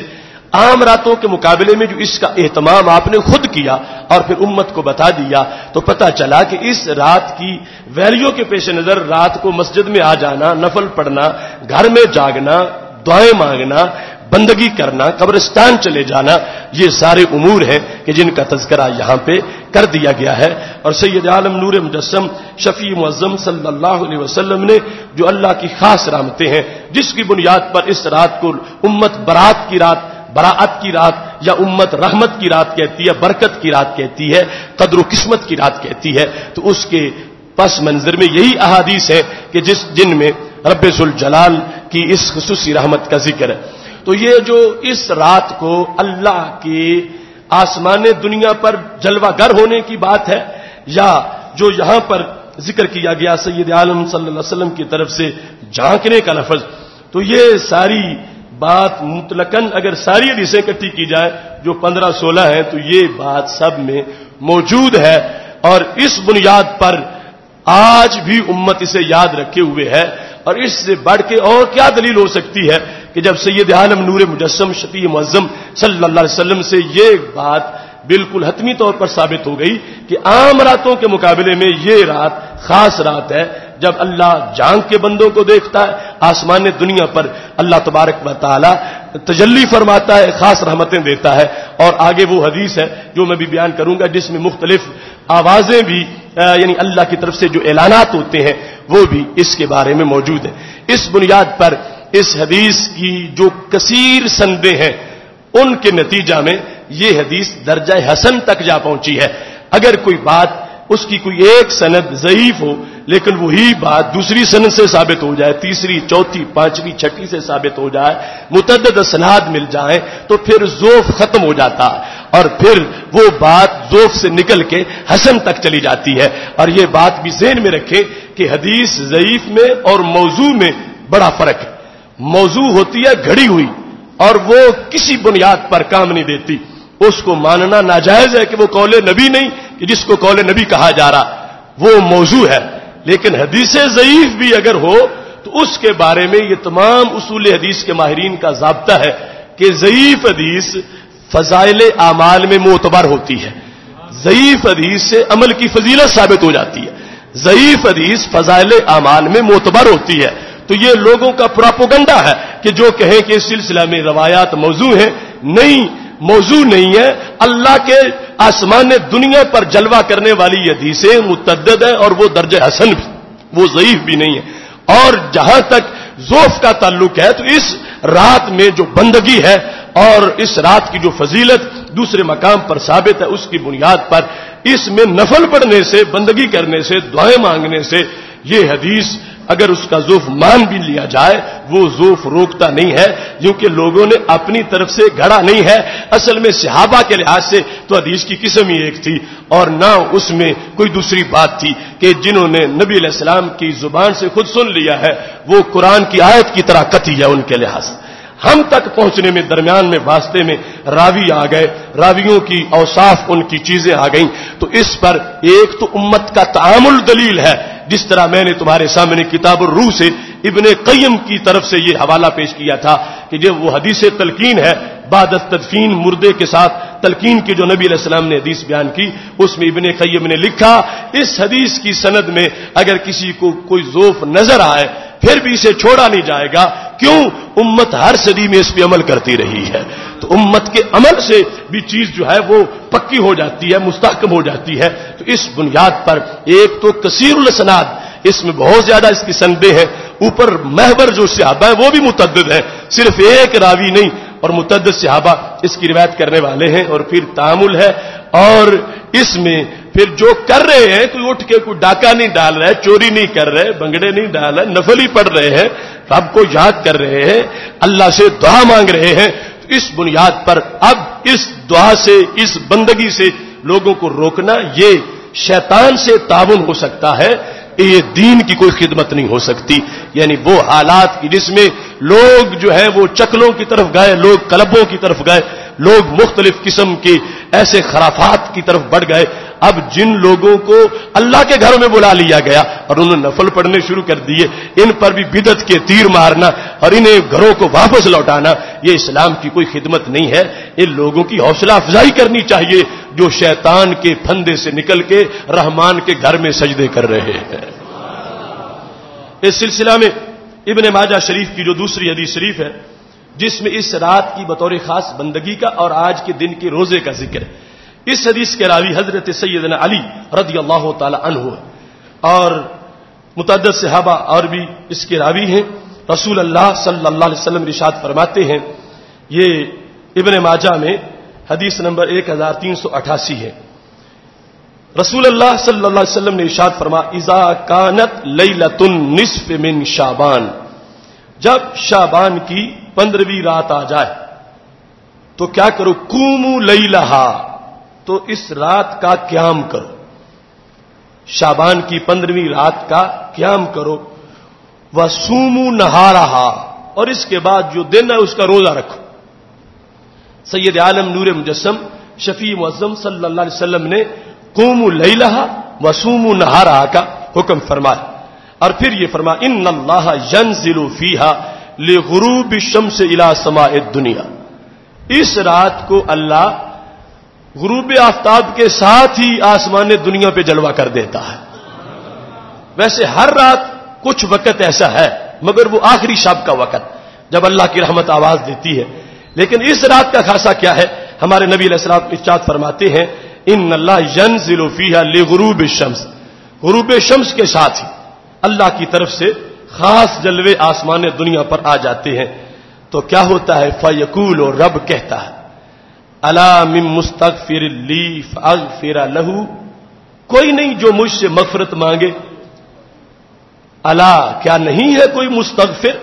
عام راتوں کے مقابلے میں جو اس کا اہتمام آپ نے خود کیا اور پھر امت کو بتا دیا تو پتہ چلا کہ اس رات کی ویلیو کے پیش نظر رات کو مسجد میں آ جانا، نفل پڑھنا، گھر میں جاگنا، دعائیں مانگنا، بندگی کرنا، قبرستان چلے جانا، یہ سارے امور ہیں کہ جن کا تذکرہ یہاں پہ کر دیا گیا ہے. اور سید عالم نور مجسم شفیع معظم صلی اللہ علیہ وسلم نے جو اللہ کی خاص رحمتیں ہیں جس کی بنیاد پر اس رات کو امت برات کی رات، براعت کی رات یا امت رحمت کی رات کہتی ہے، برکت کی رات کہتی ہے، قدر و قسمت کی رات کہتی ہے، تو اس کے پس منظر میں یہی احادیث ہے کہ جن میں رب ذوالجلال کی اس خصوصی رحمت کا ذکر ہے. تو یہ جو اس رات کو اللہ کے آسمان دنیا پر جلوہ گر ہونے کی بات ہے یا جو یہاں پر ذکر کیا گیا سید عالم صلی اللہ علیہ وسلم کی طرف سے جھانکنے کا لفظ، تو یہ ساری بات مطلقاً اگر ساری حدیثیں اکٹھی کی جائے جو 15-16 ہیں تو یہ بات سب میں موجود ہے اور اس بنیاد پر آج بھی امت اسے یاد رکھے ہوئے ہے. اور اس سے بڑھ کے اور کیا دلیل ہو سکتی ہے کہ جب سید عالم نور مجسم شفیع معظم صلی اللہ علیہ وسلم سے یہ بات بالکل حتمی طور پر ثابت ہو گئی کہ عام راتوں کے مقابلے میں یہ رات خاص رات ہے جب اللہ جان کے بندوں کو دیکھتا ہے، آسمان دنیا پر اللہ تبارک و تعالی تجلی فرماتا ہے، خاص رحمتیں دیتا ہے. اور آگے وہ حدیث ہے جو میں بھی بیان کروں گا جس میں مختلف آوازیں بھی یعنی اللہ کی طرف سے جو اعلانات ہوتے ہیں وہ بھی اس کے بارے میں موجود ہیں. اس بنیاد پر اس حدیث کی جو کثیر سندیں ہیں ان کے نتیجہ میں یہ حدیث درجہ حسن تک جا پہنچی ہے. اگر کوئی بات اس کی کوئی ایک سند ضعیف ہو لیکن وہی بات دوسری سند سے ثابت ہو جائے، تیسری، چوتھی، پانچویں، چھٹی سے ثابت ہو جائے، متعدد اسناد مل جائیں تو پھر ذوف ختم ہو جاتا ہے اور پھر وہ بات ذوف سے نکل کے حسن تک چلی جاتی ہے. اور یہ بات بھی ذہن میں رکھیں کہ حدیث ضعیف میں اور موضوع میں بڑا فرق ہے. موضوع ہوتی ہے گھڑی ہوئی اور وہ کسی بنیاد پر کام نہیں دیتی، اس کو ماننا ناجائز ہے کہ وہ قول نبی نہیں کہ جس کو قول نبی کہا جا رہا وہ موضوع ہے. لیکن حدیث ضعیف بھی اگر ہو تو اس کے بارے میں یہ تمام اصول حدیث کے ماہرین کا ضابطہ ہے کہ ضعیف حدیث فضائل اعمال میں معتبر ہوتی ہے. ضعیف حدیث سے عمل کی فضیلت ثابت ہو جاتی ہے، ضعیف حدیث فضائل اعمال میں معتبر ہوتی ہے. تو یہ لوگوں کا پروپیگنڈا ہے کہ جو کہیں کہ اس سلسلہ میں روایات موضوع ہیں، نہیں، موضوع نہیں ہے. اللہ کے آسمان دنیا پر جلوہ کرنے والی حدیثیں متعدد ہیں اور وہ درجہ حسن بھی، وہ ضعیف بھی نہیں ہے. اور جہاں تک ذوف کا تعلق ہے تو اس رات میں جو بندگی ہے اور اس رات کی جو فضیلت دوسرے مقام پر ثابت ہے اس کی بنیاد پر اس میں نفل پڑھنے سے، بندگی کرنے سے، دعائیں مانگنے سے یہ حدیث اگر اس کا ذوف مان بھی لیا جائے وہ ذوف روکتا نہیں ہے کیونکہ لوگوں نے اپنی طرف سے گھڑا نہیں ہے. اصل میں صحابہ کے لحاظ سے تو حدیث کی قسم ہی ایک تھی اور نہ اس میں کوئی دوسری بات تھی کہ جنہوں نے نبی علیہ السلام کی زبان سے خود سن لیا ہے وہ قرآن کی آیت کی طرح قطعی ہے ان کے لحاظ سے. ہم تک پہنچنے میں درمیان میں واسطے میں راوی آ گئے، راویوں کی اوصاف ان کی چیزیں آ گئیں. تو اس پر ایک تو امت کا تعامل دلیل ہے، جس طرح میں نے تمہارے سامنے کتاب الروح سے ابن قیم کی طرف سے یہ حوالہ پیش کیا تھا کہ جو وہ حدیث تلقین ہے بعد التدفین، مردے کے ساتھ تلقین کی جو نبی علیہ السلام نے حدیث بیان کی، اس میں ابن قیم نے لکھا اس حدیث کی سند میں اگر کسی کو کوئی ضعف نظر آئے پھر بھی اسے چھوڑا نہیں جائے گا، کیوں؟ امت ہر صدی میں اس پہ عمل کرتی رہی ہے، تو امت کے عمل سے بھی چیز جو ہے وہ پکی ہو جاتی ہے، مستحکم ہو جاتی ہے۔ تو اس بنیاد پر ایک تو کثیر الاسناد، اس میں بہت زیادہ اس کی سندیں ہیں، اوپر محور جو صحابہ ہیں وہ بھی متعدد ہیں، صرف ایک راوی نہیں، اور متعدد صحابہ اس کی روایت کرنے والے ہیں، اور پھر تعامل ہے، اور اس میں پھر جو کر رہے ہیں کوئی اٹھ کے کوئی ڈاکہ نہیں ڈال رہے، چوری نہیں کر رہے، بنگڑے نہیں ڈال رہے، نفل ہی پڑھ رہے ہیں، رب کو یاد کر رہے ہیں، اللہ سے دعا مانگ رہے ہیں۔ تو اس بنیاد پر اب اس دعا سے، اس بندگی سے لوگوں کو روکنا یہ شیطان سے تعاون ہو سکتا ہے، یہ دین کی کوئی خدمت نہیں ہو سکتی۔ یعنی وہ حالات کی جس میں لوگ جو ہے وہ چکلوں کی طرف گئے، لوگ کلبوں کی طرف گئے، لوگ مختلف قسم کے ایسے خرافات کی طرف بڑھ گئے، اب جن لوگوں کو اللہ کے گھروں میں بلا لیا گیا اور انہوں نے نفل پڑھنے شروع کر دیے، ان پر بھی بدعت کے تیر مارنا اور انہیں گھروں کو واپس لوٹانا یہ اسلام کی کوئی خدمت نہیں ہے۔ ان لوگوں کی حوصلہ افزائی کرنی چاہیے جو شیطان کے پھندے سے نکل کے رحمان کے گھر میں سجدے کر رہے ہیں۔ اس سلسلہ میں ابن ماجہ شریف کی جو دوسری حدیث شریف ہے جس میں اس رات کی بطور خاص بندگی کا اور آج کے دن کے روزے کا ذکر ہے، اس حدیث کے راوی حضرت سیدنا علی رضی اللہ تعالی عنہ اور متعدد صحابہ اور بھی اس کے راوی ہیں۔ رسول اللہ صلی اللہ علیہ وسلم ارشاد فرماتے ہیں، یہ ابن ماجہ میں حدیث نمبر 1388 ہے، رسول اللہ صلی اللہ علیہ وسلم نے ارشاد فرمایا اذا کانت لیلۃ النصف من شعبان، جب شعبان کی 15ویں رات آ جائے تو کیا کرو؟ قوموا لیلہا، تو اس رات کا قیام کرو، شعبان کی 15ویں رات کا قیام کرو، وصوموا نہارہا، اور اس کے بعد جو دن ہے اس کا روزہ رکھو۔ سید عالم نور مجسم شفیع معظم صلی اللہ علیہ وسلم نے قوموا لیلہا وصوموا نہارہا کا حکم فرمایا، اور پھر یہ فرمایا ان اللہ ینزل فیہا لغروب الشمس الی سماء الدنیا، اس رات کو اللہ غروب آفتاب کے ساتھ ہی آسمان دنیا پہ جلوہ کر دیتا ہے۔ ویسے ہر رات کچھ وقت ایسا ہے مگر وہ آخری شب کا وقت جب اللہ کی رحمت آواز دیتی ہے، لیکن اس رات کا خاصہ کیا ہے؟ ہمارے نبی علیہ السلام ارشاد فرماتے ہیں ان اللہ ینزل فیہا لغروب الشمس، غروب شمس کے ساتھ ہی اللہ کی طرف سے خاص جلوے آسمان دنیا پر آ جاتے ہیں۔ تو کیا ہوتا ہے؟ فیقول، اور رب کہتا ہے الا من مستغفر لی فاغفر لہ، کوئی نہیں جو مجھ سے مغفرت مانگے، الا کیا نہیں ہے کوئی مستغفر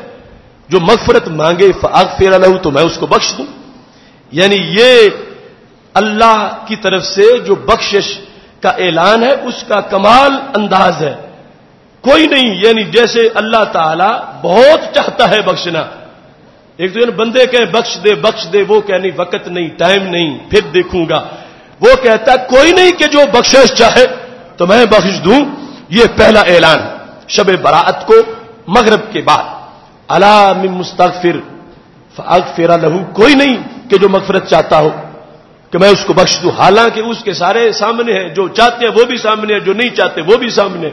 جو مغفرت مانگے، فاغفر لہ تو میں اس کو بخش دوں۔ یعنی یہ اللہ کی طرف سے جو بخشش کا اعلان ہے اس کا کمال انداز ہے، کوئی نہیں، یعنی جیسے اللہ تعالی بہت چاہتا ہے بخشنا، ایک تو بندے کہیں بخش دے، وہ کہنے وقت نہیں، ٹائم نہیں، پھر دیکھوں گا، وہ کہتا ہے کوئی نہیں کہ جو بخشش چاہے تو میں بخش دوں۔ یہ پہلا اعلان شب برات کو مغرب کے بعد، الا من مستغفر فاغفر لہ، کوئی نہیں کہ جو مغفرت چاہتا ہو کہ میں اس کو بخش دوں، حالانکہ اس کے سارے سامنے ہیں، جو چاہتے ہیں وہ بھی سامنے ہے، جو نہیں چاہتے وہ بھی سامنے،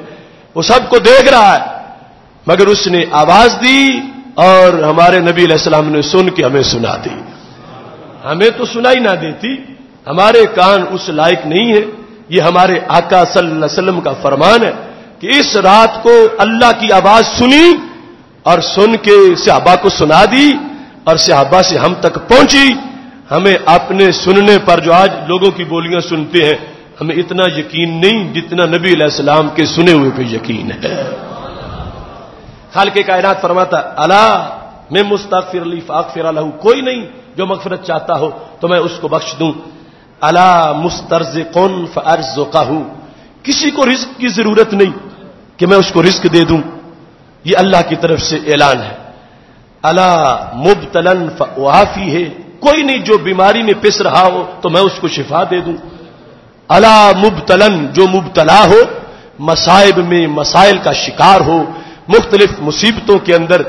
وہ سب کو دیکھ رہا ہے، مگر اس نے آواز دی اور ہمارے نبی علیہ السلام نے سن کے ہمیں سنا دی۔ ہمیں تو سنائی نہ دیتی، ہمارے کان اس لائق نہیں ہے، یہ ہمارے آقا صلی اللہ علیہ وسلم کا فرمان ہے کہ اس رات کو اللہ کی آواز سنی اور سن کے صحابہ کو سنا دی اور صحابہ سے ہم تک پہنچی۔ ہمیں اپنے سننے پر جو آج لوگوں کی بولیاں سنتے ہیں ہمیں اتنا یقین نہیں جتنا نبی علیہ السلام کے سنے ہوئے پہ یقین ہے۔ خالق کائنات فرماتا الا میں مستغفر لی فاغفر لہ، کوئی نہیں جو مغفرت چاہتا ہو تو میں اس کو بخش دوں۔ الا مسترزق فارزقہ، کسی کو رزق کی ضرورت نہیں کہ میں اس کو رزق دے دوں، یہ اللہ کی طرف سے اعلان ہے۔ الا مبتلا فاعافیہ، کوئی نہیں جو بیماری میں پس رہا ہو تو میں اس کو شفا دے دوں۔ الا مبتلن، جو مبتلا ہو، مصائب میں مسائل کا شکار ہو، مختلف مصیبتوں کے اندر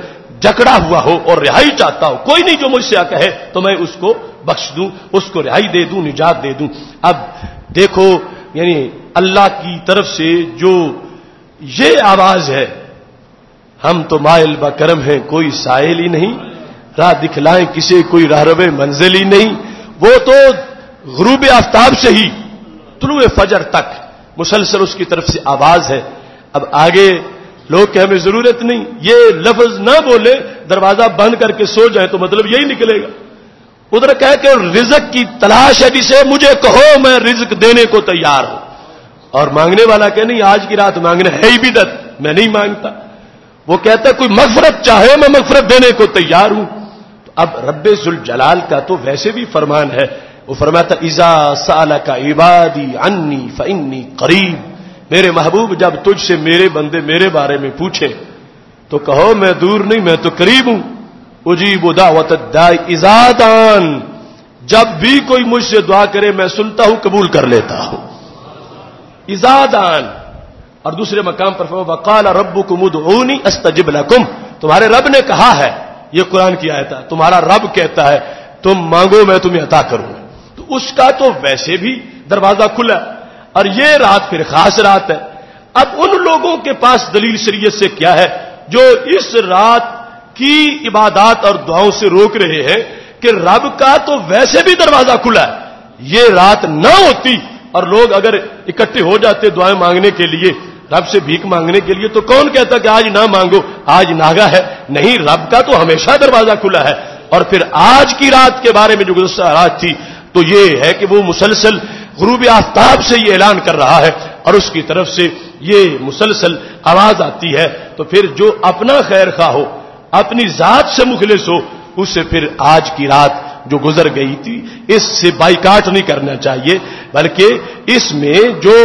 جکڑا ہوا ہو اور رہائی چاہتا ہو، کوئی نہیں جو مجھ سے کہے تو میں اس کو بخش دوں، اس کو رہائی دے دوں، نجات دے دوں۔ اب دیکھو یعنی اللہ کی طرف سے جو یہ آواز ہے، ہم تو مائل با کرم ہیں کوئی سائل ہی نہیں، راہ دکھلائیں کسے کوئی راہرو منزل ہی نہیں۔ وہ تو غروب آفتاب سے ہی طلوع فجر تک مسلسل اس کی طرف سے آواز ہے۔ اب آگے لوگ کہ ہمیں ضرورت نہیں، یہ لفظ نہ بولے، دروازہ بند کر کے سو جائیں تو مطلب یہی نکلے گا۔ ادھر کہہ کہ رزق کی تلاش ہے جسے مجھے کہو میں رزق دینے کو تیار ہوں، اور مانگنے والا کہ نہیں آج کی رات مانگنا ہے ہی بدعت، میں نہیں مانگتا۔ وہ کہتا ہے کوئی مغفرت چاہے میں مغفرت دینے کو تیار ہوں۔ تو اب رب ذوالجلال کا تو ویسے بھی فرمان ہے، وہ فرماتا اذا سألک عبادی عنی فانی قریب، میرے محبوب جب تجھ سے میرے بندے میرے بارے میں پوچھے تو کہو میں دور نہیں، میں تو قریب ہوں۔ اجیب دعوت الداعی اذا دعان، جب بھی کوئی مجھ سے دعا کرے میں سنتا ہوں، قبول کر لیتا ہوں۔ اذا دعان۔ اور دوسرے مقام پر فرمایا وقال ربکم ادعونی استجب لکم، تمہارے رب نے کہا ہے، یہ قرآن کی آیت ہے، تمہارا رب کہتا ہے تم مانگو میں تمہیں عطا کروں گا۔ تو اس کا تو ویسے بھی دروازہ کھلا، اور یہ رات پھر خاص رات ہے۔ اب ان لوگوں کے پاس دلیل شریعت سے کیا ہے جو اس رات کی عبادات اور دعاؤں سے روک رہے ہیں کہ رب کا تو ویسے بھی دروازہ کھلا ہے، یہ رات نہ ہوتی اور لوگ اگر اکٹھے ہو جاتے دعائیں مانگنے کے لیے، رب سے بھیک مانگنے کے لیے، تو کون کہتا کہ آج نہ مانگو آج ناگا ہے؟ نہیں، رب کا تو ہمیشہ دروازہ کھلا ہے۔ اور پھر آج کی رات کے بارے میں جو گزشتہ رات تھی تو یہ ہے کہ وہ مسلسل غروب آفتاب سے یہ اعلان کر رہا ہے اور اس کی طرف سے یہ مسلسل آواز آتی ہے۔ تو پھر جو اپنا خیر خواہ ہو، اپنی ذات سے مخلص ہو، اسے پھر آج کی رات جو گزر گئی تھی اس سے بائیکاٹ نہیں کرنا چاہیے، بلکہ اس میں جو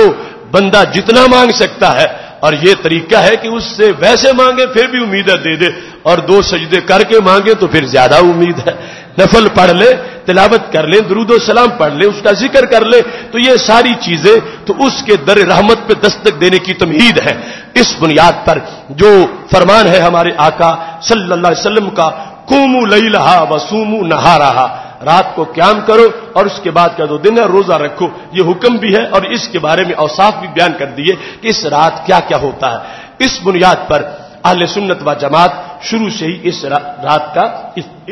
بندہ جتنا مانگ سکتا ہے، اور یہ طریقہ ہے کہ اس سے ویسے مانگے پھر بھی امید دے دے، اور 2 سجدے کر کے مانگے تو پھر زیادہ امید ہے۔ نفل پڑھ لے، تلاوت کر لے، درود و سلام پڑھ لے، اس کا ذکر کر لے، تو یہ ساری چیزیں تو اس کے در رحمت پہ دستک دینے کی تمہید ہے۔ اس بنیاد پر جو فرمان ہے ہمارے آقا صلی اللہ علیہ وسلم کا قوموا لیلہا وصوموا نہارہا، رات کو قیام کرو اور اس کے بعد کا جو دن ہے روزہ رکھو، یہ حکم بھی ہے اور اس کے بارے میں اوصاف بھی بیان کر دیے کہ اس رات کیا کیا ہوتا ہے۔ اس بنیاد پر اہل سنت و جماعت شروع سے ہی اس رات کا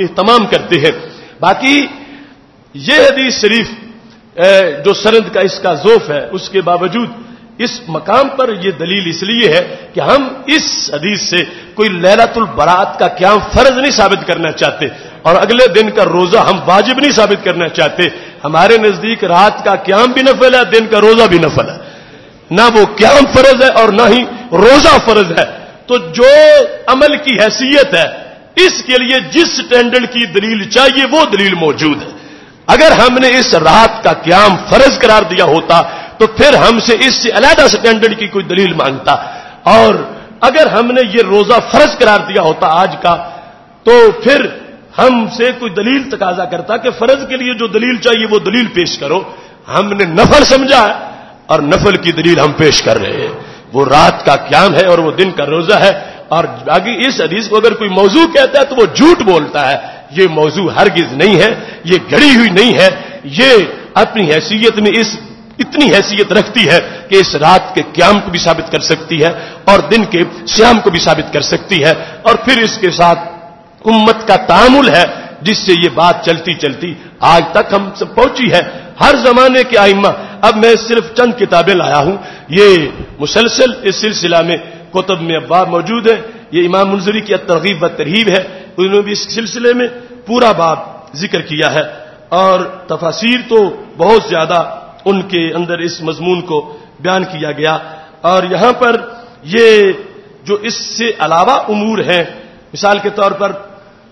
اہتمام کرتے ہیں۔ باقی یہ حدیث شریف جو سند کا اس کا ذوف ہے، اس کے باوجود اس مقام پر یہ دلیل اس لیے ہے کہ ہم اس حدیث سے کوئی لیلۃ البرات کا قیام فرض نہیں ثابت کرنا چاہتے اور اگلے دن کا روزہ ہم واجب نہیں ثابت کرنا چاہتے۔ ہمارے نزدیک رات کا قیام بھی نفل ہے، دن کا روزہ بھی نفل ہے، نہ وہ قیام فرض ہے اور نہ ہی روزہ فرض ہے۔ تو جو عمل کی حیثیت ہے اس کے لیے جس سٹینڈرڈ کی دلیل چاہیے وہ دلیل موجود ہے۔ اگر ہم نے اس رات کا قیام فرض قرار دیا ہوتا تو پھر ہم سے اس سے علیحدہ سٹینڈرڈ کی کوئی دلیل مانگتا، اور اگر ہم نے یہ روزہ فرض قرار دیا ہوتا آج کا تو پھر ہم سے کوئی دلیل تقاضا کرتا کہ فرض کے لیے جو دلیل چاہیے وہ دلیل پیش کرو۔ ہم نے نفل سمجھا ہے اور نفل کی دلیل ہم پیش کر رہے ہیں، وہ رات کا قیام ہے اور وہ دن کا روزہ ہے۔ اور باقی اس حدیث کو اگر کوئی موضوع کہتا ہے تو وہ جھوٹ بولتا ہے، یہ موضوع ہرگز نہیں ہے، یہ گڑی ہوئی نہیں ہے، یہ اپنی حیثیت میں اتنی حیثیت رکھتی ہے کہ اس رات کے قیام کو بھی ثابت کر سکتی ہے اور دن کے صیام کو بھی ثابت کر سکتی ہے، اور پھر اس کے ساتھ امت کا تعامل ہے جس سے یہ بات چلتی چلتی آج تک ہم سب پہنچی ہے۔ ہر زمانے کے ائمہ، اب میں صرف چند کتابیں لایا ہوں، یہ مسلسل اس سلسلہ میں کتب میں ابواب موجود ہے، یہ امام منذری کی الترغیب و ترہیب ہے، انہوں نے بھی اس سلسلے میں پورا باب ذکر کیا ہے، اور تفاسیر تو بہت زیادہ ان کے اندر اس مضمون کو بیان کیا گیا۔ اور یہاں پر یہ جو اس سے علاوہ امور ہیں، مثال کے طور پر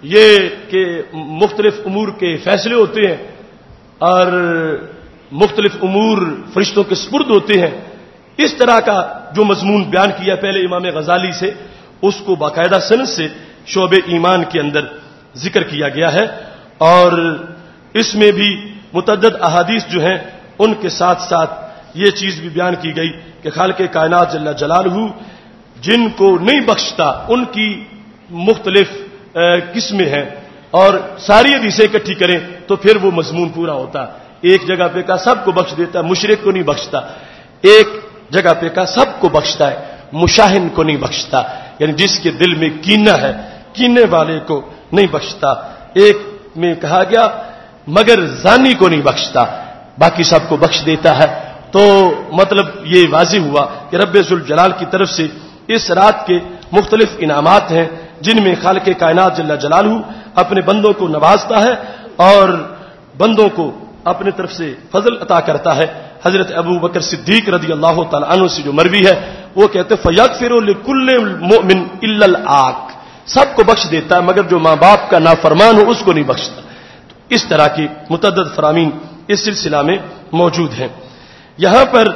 یہ کہ مختلف امور کے فیصلے ہوتے ہیں اور مختلف امور فرشتوں کے سپرد ہوتے ہیں، اس طرح کا جو مضمون بیان کیا پہلے امام غزالی سے، اس کو باقاعدہ سند سے شعب ایمان کے اندر ذکر کیا گیا ہے، اور اس میں بھی متعدد احادیث جو ہیں ان کے ساتھ ساتھ یہ چیز بھی بیان کی گئی کہ خالق کائنات جل جلالہ جن کو نہیں بخشتا ان کی مختلف قسمیں ہیں، اور ساری حدیثیں اکٹھی کریں تو پھر وہ مضمون پورا ہوتا ہے. ایک جگہ پہ کا سب کو بخش دیتا ہے, مشرک کو نہیں بخشتا. ایک جگہ پہ کا سب کو بخشتا ہے, مشاہن کو نہیں بخشتا, یعنی جس کے دل میں کینہ ہے کینے والے کو نہیں بخشتا. ایک میں کہا گیا مگر زانی کو نہیں بخشتا, باقی سب کو بخش دیتا ہے. تو مطلب یہ واضح ہوا کہ رب ذوالجلال کی طرف سے اس رات کے مختلف انعامات ہیں جن میں خالق کائنات جل جلالہ اپنے بندوں کو نوازتا ہے اور بندوں کو اپنے طرف سے فضل عطا کرتا ہے. حضرت ابو بکر صدیق رضی اللہ تعالی عنہ سے جو مروی ہے وہ کہتے ہیں فیغفر لکل مؤمن الا العاق, سب کو بخش دیتا ہے مگر جو ماں باپ کا نافرمان ہو اس کو نہیں بخشتا. اس طرح کی متعدد فرامین اس سلسلہ میں موجود ہیں. یہاں پر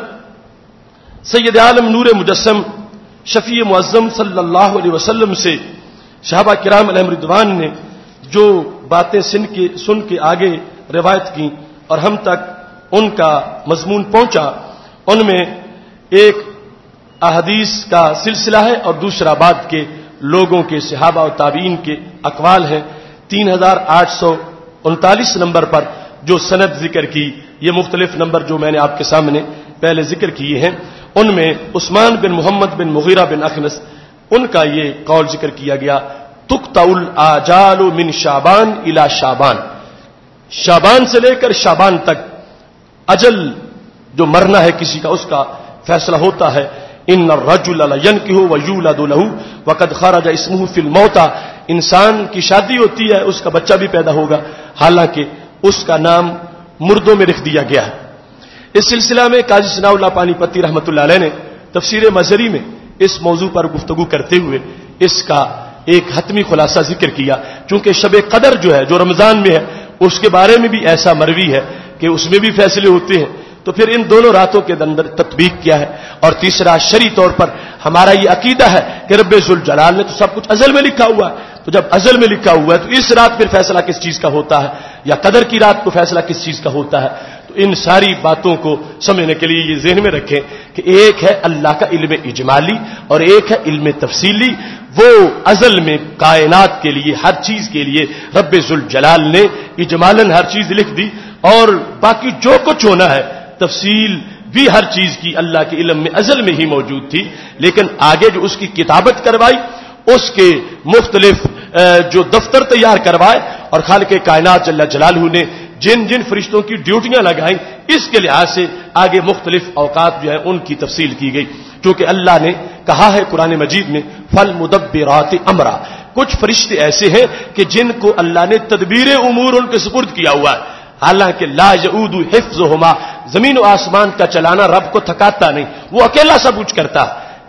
سید عالم نور مجسم شفیع معظم صلی اللہ علیہ وسلم سے صحابہ کرام علیہم رضوان نے جو باتیں سن کے آگے روایت کی اور ہم تک ان کا مضمون پہنچا, ان میں ایک احادیث کا سلسلہ ہے اور دوسرا بعد کے لوگوں کے صحابہ و تابعین کے اقوال ہیں. 3839 نمبر پر جو سند ذکر کی, یہ مختلف نمبر جو میں نے آپ کے سامنے پہلے ذکر کیے ہیں, ان میں عثمان بن محمد بن مغیرہ بن اخنس ان کا یہ قول ذکر کیا گیا تقطع الآجال من شعبان الى شعبان, شعبان سے لے کر شعبان تک اجل جو مرنا ہے کسی کا اس کا فیصلہ ہوتا ہے. ان الرجل لینکح ویولد له وقد خرج اسمه فی الموتى, انسان کی شادی ہوتی ہے اس کا بچہ بھی پیدا ہوگا حالانکہ اس کا نام مردوں میں لکھ دیا گیا ہے. اس سلسلہ میں قاضی ثناء اللہ پانی پتی رحمۃ اللہ علیہ نے تفسیر مظہری میں اس موضوع پر گفتگو کرتے ہوئے اس کا ایک حتمی خلاصہ ذکر کیا. چونکہ شب قدر جو ہے جو رمضان میں ہے اس کے بارے میں بھی ایسا مروی ہے کہ اس میں بھی فیصلے ہوتے ہیں, تو پھر ان دونوں راتوں کے اندر تطبیق کیا ہے. اور تیسرا شرعی طور پر ہمارا یہ عقیدہ ہے کہ رب ذوالجلال نے تو سب کچھ ازل میں لکھا ہوا ہے, تو جب ازل میں لکھا ہوا ہے تو اس رات پھر فیصلہ کس چیز کا ہوتا ہے یا قدر کی رات کو فیصلہ کس چیز کا ہوتا ہے. تو ان ساری باتوں کو سمجھنے کے لیے یہ ذہن میں رکھیں کہ ایک ہے اللہ کا علم اجمالی اور ایک ہے علم تفصیلی. وہ ازل میں کائنات کے لیے ہر چیز کے لیے رب ذوالجلال نے اجمالاً ہر چیز لکھ دی, اور باقی جو کچھ ہونا ہے تفصیل بھی ہر چیز کی اللہ کے علم میں ازل میں ہی موجود تھی. لیکن آگے جو اس کی کتابت کروائی, اس کے مختلف جو دفتر تیار کروائے اور خالق کائنات جل جلالہ نے جن جن فرشتوں کی ڈیوٹیاں لگائیں, اس کے لحاظ سے آگے مختلف اوقات جو ہیں ان کی تفصیل کی گئی. کیونکہ اللہ نے کہا ہے قرآن مجید میں فالمدبرات امرا, کچھ فرشتے ایسے ہیں کہ جن کو اللہ نے تدبیر امور ان کے سپرد کیا ہوا ہے. حالانکہ لا یعود حفظہما, زمین و آسمان کا چلانا رب کو تھکاتا نہیں, وہ اکیلا سب کچھ کرتا,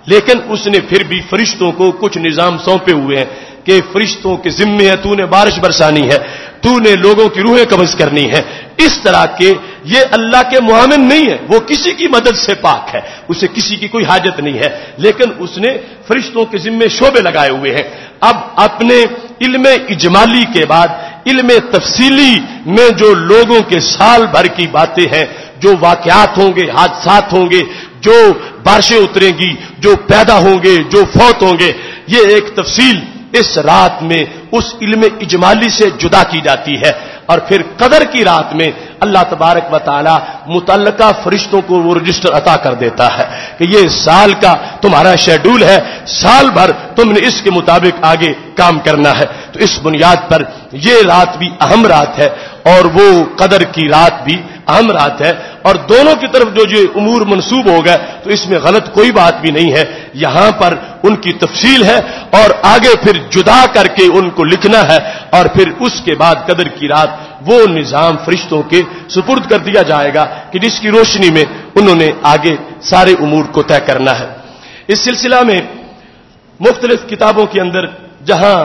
لیکن اس نے پھر بھی فرشتوں کو کچھ نظام سونپے ہوئے ہیں کہ فرشتوں کے ذمے ہے تو نے بارش برسانی ہے, تو نے لوگوں کی روحیں قبض کرنی ہے. اس طرح کے یہ اللہ کے معاون نہیں ہے, وہ کسی کی مدد سے پاک ہے, اسے کسی کی کوئی حاجت نہیں ہے, لیکن اس نے فرشتوں کے ذمے شعبے لگائے ہوئے ہیں. اب اپنے علم اجمالی کے بعد علم تفصیلی میں جو لوگوں کے سال بھر کی باتیں ہیں, جو واقعات ہوں گے, حادثات ہوں گے, جو بارشیں اتریں گی, جو پیدا ہوں گے, جو فوت ہوں گے, یہ ایک تفصیل اس رات میں اس علم اجمالی سے جدا کی جاتی ہے. اور پھر قدر کی رات میں اللہ تبارک و تعالی متعلقہ فرشتوں کو وہ رجسٹر عطا کر دیتا ہے کہ یہ سال کا تمہارا شیڈول ہے, سال بھر تم نے اس کے مطابق آگے کام کرنا ہے. تو اس بنیاد پر یہ رات بھی اہم رات ہے اور وہ قدر کی رات بھی اہم رات ہے, اور دونوں کی طرف جو امور منسوب ہو گئے تو اس میں غلط کوئی بات بھی نہیں ہے. یہاں پر ان کی تفصیل ہے اور آگے پھر جدا کر کے ان کو لکھنا ہے, اور پھر اس کے بعد قدر کی رات وہ نظام فرشتوں کے سپرد کر دیا جائے گا کہ جس کی روشنی میں انہوں نے آگے سارے امور کو طے کرنا ہے. اس سلسلہ میں مختلف کتابوں کے اندر جہاں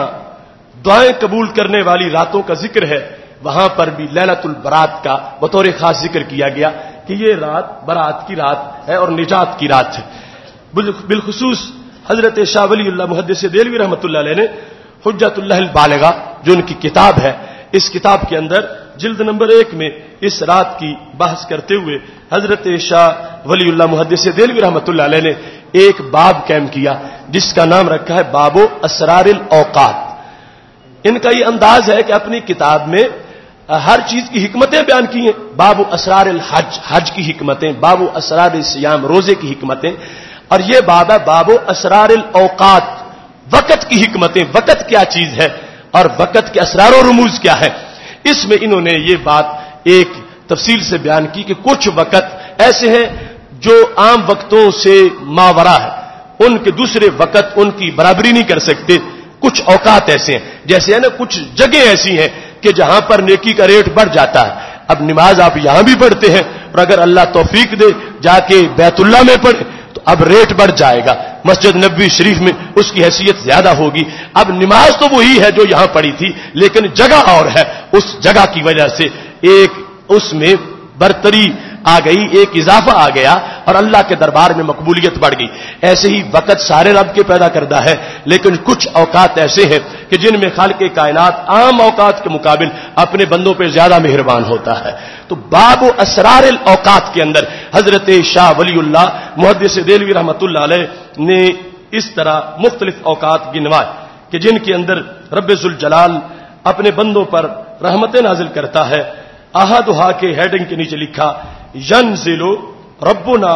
دعائیں قبول کرنے والی راتوں کا ذکر ہے وہاں پر بھی لیلۃ البرات کا بطور خاص ذکر کیا گیا کہ یہ رات برات کی رات ہے اور نجات کی رات ہے. بالخصوص حضرت شاہ ولی اللہ محدث دہلوی رحمۃ اللہ علیہ نے حجت اللہ البالغہ جو ان کی کتاب ہے, اس کتاب کے اندر جلد نمبر 1 میں اس رات کی بحث کرتے ہوئے حضرت شاہ ولی اللہ محدث دہلوی رحمۃ اللہ علیہ نے ایک باب قائم کیا جس کا نام رکھا ہے باب اسرار الاوقات. ان کا یہ انداز ہے کہ اپنی کتاب میں ہر چیز کی حکمتیں بیان کی ہیں. باب اسرار الحج، حج کی حکمتیں، باب اسرار الصیام، روزے کی حکمتیں، اور یہ باب ہے باب اسرار الاوقات، وقت کی حکمتیں، وقت کیا چیز ہے اور وقت کے اسرار و رموز کیا ہے. اس میں انہوں نے یہ بات ایک تفصیل سے بیان کی کہ کچھ وقت ایسے ہیں جو عام وقتوں سے ماورا ہے، ان کے دوسرے وقت ان کی برابری نہیں کر سکتے. کچھ اوقات ایسے ہیں، جیسے ہے نا کچھ جگہ ایسی ہیں کہ جہاں پر نیکی کا ریٹ بڑھ جاتا ہے. اب نماز آپ یہاں بھی پڑھتے ہیں اور اگر اللہ توفیق دے جا کے بیت اللہ میں پڑھے تو اب ریٹ بڑھ جائے گا، مسجد نبوی شریف میں اس کی حیثیت زیادہ ہوگی. اب نماز تو وہی ہے جو یہاں پڑھی تھی، لیکن جگہ اور ہے، اس جگہ کی وجہ سے ایک اس میں برتری آ گئی، ایک اضافہ آ گیا اور اللہ کے دربار میں مقبولیت بڑھ گئی. ایسے ہی وقت سارے رب کے پیدا کردہ ہے، لیکن کچھ اوقات ایسے ہیں کہ جن میں خالق کائنات عام اوقات کے مقابل اپنے بندوں پہ زیادہ مہربان ہوتا ہے. تو باب اسرار الاوقات کے اندر حضرت شاہ ولی اللہ محدث دہلوی رحمۃ اللہ علیہ نے اس طرح مختلف اوقات گنوائے کہ جن کے اندر رب ذوالجلال اپنے بندوں پر رحمتیں نازل کرتا ہے. احدھا کے ہیڈنگ کے نیچے لکھا ینزل ربنا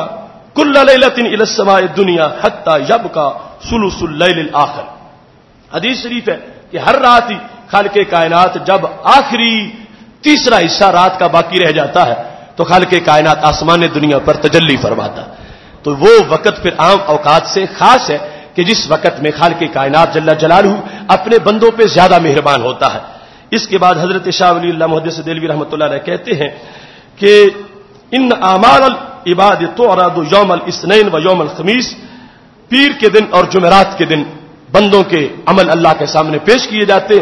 کل لیلۃ الی السماء الدنیا حتی یبقى ثلث اللیل الاخر. حدیث شریف ہے کہ ہر رات ہی خالق کائنات جب آخری تیسرا حصہ رات کا باقی رہ جاتا ہے تو خالق کائنات آسمان دنیا پر تجلی فرماتا. تو وہ وقت پھر عام اوقات سے خاص ہے کہ جس وقت میں خالق کائنات جل جلالہ اپنے بندوں پہ زیادہ مہربان ہوتا ہے. اس کے بعد حضرت شاہ ولی اللہ محدث دہلوی رحمۃ اللہ علیہ کہتے ہیں کہ ان اعمال العباد تعرض یوم الاثنین و یوم الخمیس، پیر کے دن اور جمعرات کے دن بندوں کے عمل اللہ کے سامنے پیش کیے جاتے.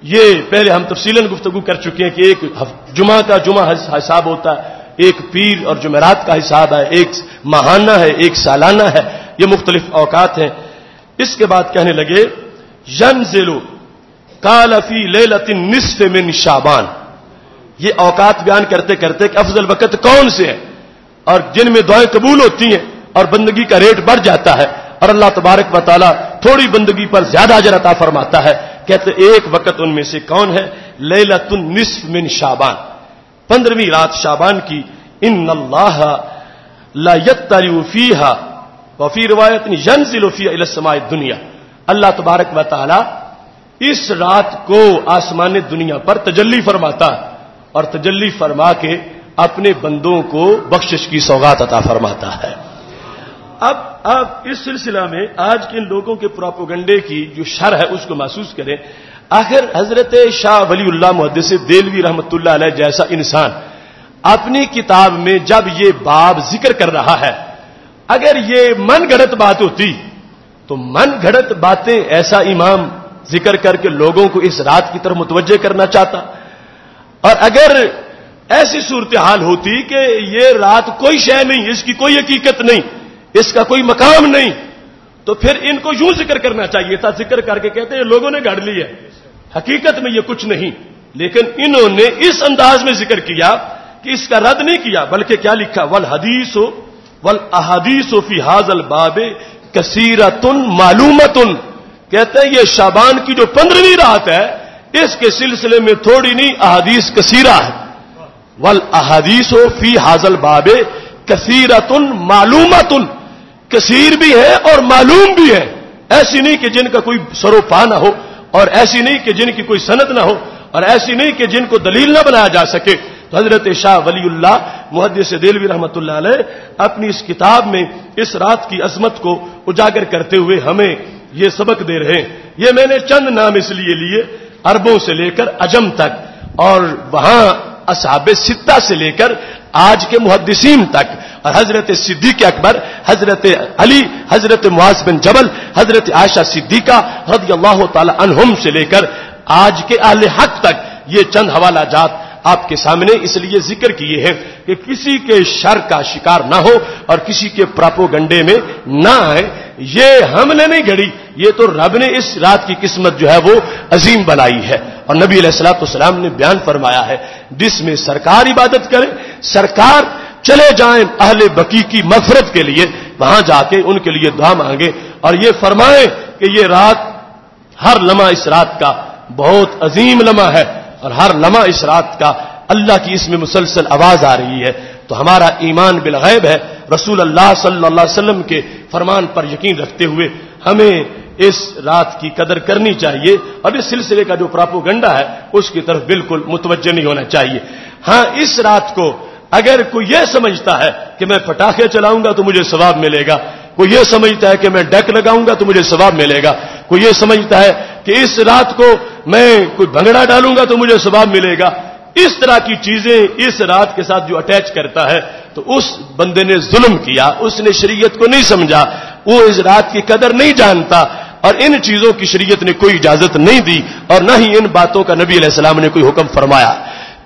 یہ پہلے ہم تفصیلاً گفتگو کر چکے ہیں کہ ایک جمعہ کا جمعہ حساب ہوتا ہے، ایک پیر اور جمعرات کا حساب ہے، ایک ماہانہ ہے، ایک سالانہ ہے، یہ مختلف اوقات ہیں. اس کے بعد کہنے لگے ینزل قال فی لیلۃ النصف من شعبان. یہ اوقات بیان کرتے کرتے کہ افضل وقت کون سے ہے اور جن میں دعائیں قبول ہوتی ہیں اور بندگی کا ریٹ بڑھ جاتا ہے اور اللہ تبارک و تعالی تھوڑی بندگی پر زیادہ اجر عطا فرماتا ہے. کہتے ایک وقت ان میں سے کون ہے؟ لیلۃ النصف من شعبان، 15ویں رات شعبان کی. ان اللہ لا یطلع فیہا وفی روایت ینزل فیہا الی السماء الدنیا. اللہ تبارک و تعالی اس رات کو آسمان دنیا پر تجلی فرماتا ہے اور تجلی فرما کے اپنے بندوں کو بخشش کی سوغات عطا فرماتا ہے. اب آپ اس سلسلہ میں آج کے ان لوگوں کے پروپیگنڈے کی جو شر ہے اس کو محسوس کریں. آخر حضرت شاہ ولی اللہ محدث دہلوی رحمۃ اللہ علیہ جیسا انسان اپنی کتاب میں جب یہ باب ذکر کر رہا ہے، اگر یہ من گھڑت بات ہوتی تو من گھڑت باتیں ایسا امام ذکر کر کے لوگوں کو اس رات کی طرف متوجہ کرنا چاہتا، اور اگر ایسی صورتحال ہوتی کہ یہ رات کوئی شے نہیں، اس کی کوئی حقیقت نہیں، اس کا کوئی مقام نہیں، تو پھر ان کو یوں ذکر کرنا چاہیے تھا. ذکر کر کے کہتے ہیں لوگوں نے گھڑ لی ہے، حقیقت میں یہ کچھ نہیں. لیکن انہوں نے اس انداز میں ذکر کیا کہ اس کا رد نہیں کیا، بلکہ کیا لکھا والحدیث والاحادیث فی ھذا الباب کثیرۃ معلومۃ. کہتے ہیں یہ شعبان کی جو 15ویں رات ہے اس کے سلسلے میں تھوڑی نہیں احادیث کثیرہ ہے. والاحادیث فی ھذا الباب کثیرۃ معلومۃ، کثیر بھی ہے اور معلوم بھی ہے. ایسی نہیں کہ جن کا کوئی سرو پا نہ ہو، اور ایسی نہیں کہ جن کی کوئی سند نہ ہو، اور ایسی نہیں کہ جن کو دلیل نہ بنایا جا سکے. تو حضرت شاہ ولی اللہ محدث دہلوی رحمۃ اللہ علیہ اپنی اس کتاب میں اس رات کی عظمت کو اجاگر کرتے ہوئے ہمیں یہ سبق دے رہے ہیں. یہ میں نے چند نام اس لیے لیے عربوں سے لے کر عجم تک، اور وہاں اصحاب ستہ سے لے کر آج کے محدثین تک، اور حضرت صدیق اکبر، حضرت علی، حضرت معاذ بن جبل، حضرت عائشہ صدیقہ رضی اللہ تعالی عنہم سے لے کر آج کے اہل حق تک یہ چند حوالہ جات آپ کے سامنے اس لیے ذکر کیے ہیں کہ کسی کے شر کا شکار نہ ہو اور کسی کے پراپوگنڈے میں نہ آئے. یہ ہم نے نہیں گھڑی، یہ تو رب نے اس رات کی قسمت جو ہے وہ عظیم بنائی ہے. اور نبی علیہ الصلوۃ والسلام نے بیان فرمایا ہے جس میں سرکار عبادت کرے، سرکار چلے جائیں اہل بقیع کی مغفرت کے لیے، وہاں جا کے ان کے لیے دعا مانگے اور یہ فرمائیں کہ یہ رات، ہر لمحہ اس رات کا بہت عظیم لمحہ ہے، اور ہر لمحہ اس رات کا اللہ کی اس میں مسلسل آواز آ رہی ہے. تو ہمارا ایمان بالغیب ہے، رسول اللہ صلی اللہ علیہ وسلم کے فرمان پر یقین رکھتے ہوئے ہمیں اس رات کی قدر کرنی چاہیے، اور اس سلسلے کا جو پراپوگنڈا ہے اس کی طرف بالکل متوجہ نہیں ہونا چاہیے. ہاں، اس رات کو اگر کوئی یہ سمجھتا ہے کہ میں پٹاخے چلاؤں گا تو مجھے ثواب ملے گا، کوئی یہ سمجھتا ہے کہ میں ڈیک لگاؤں گا تو مجھے ثواب ملے گا، کوئی یہ سمجھتا ہے کہ اس رات کو میں کوئی بھنگڑا ڈالوں گا تو مجھے ثواب ملے گا، اس طرح کی چیزیں اس رات کے ساتھ جو اٹیچ کرتا ہے تو اس بندے نے ظلم کیا، اس نے شریعت کو نہیں سمجھا، وہ اس رات کی قدر نہیں جانتا، اور ان چیزوں کی شریعت نے کوئی اجازت نہیں دی، اور نہ ہی ان باتوں کا نبی علیہ السلام نے کوئی حکم فرمایا.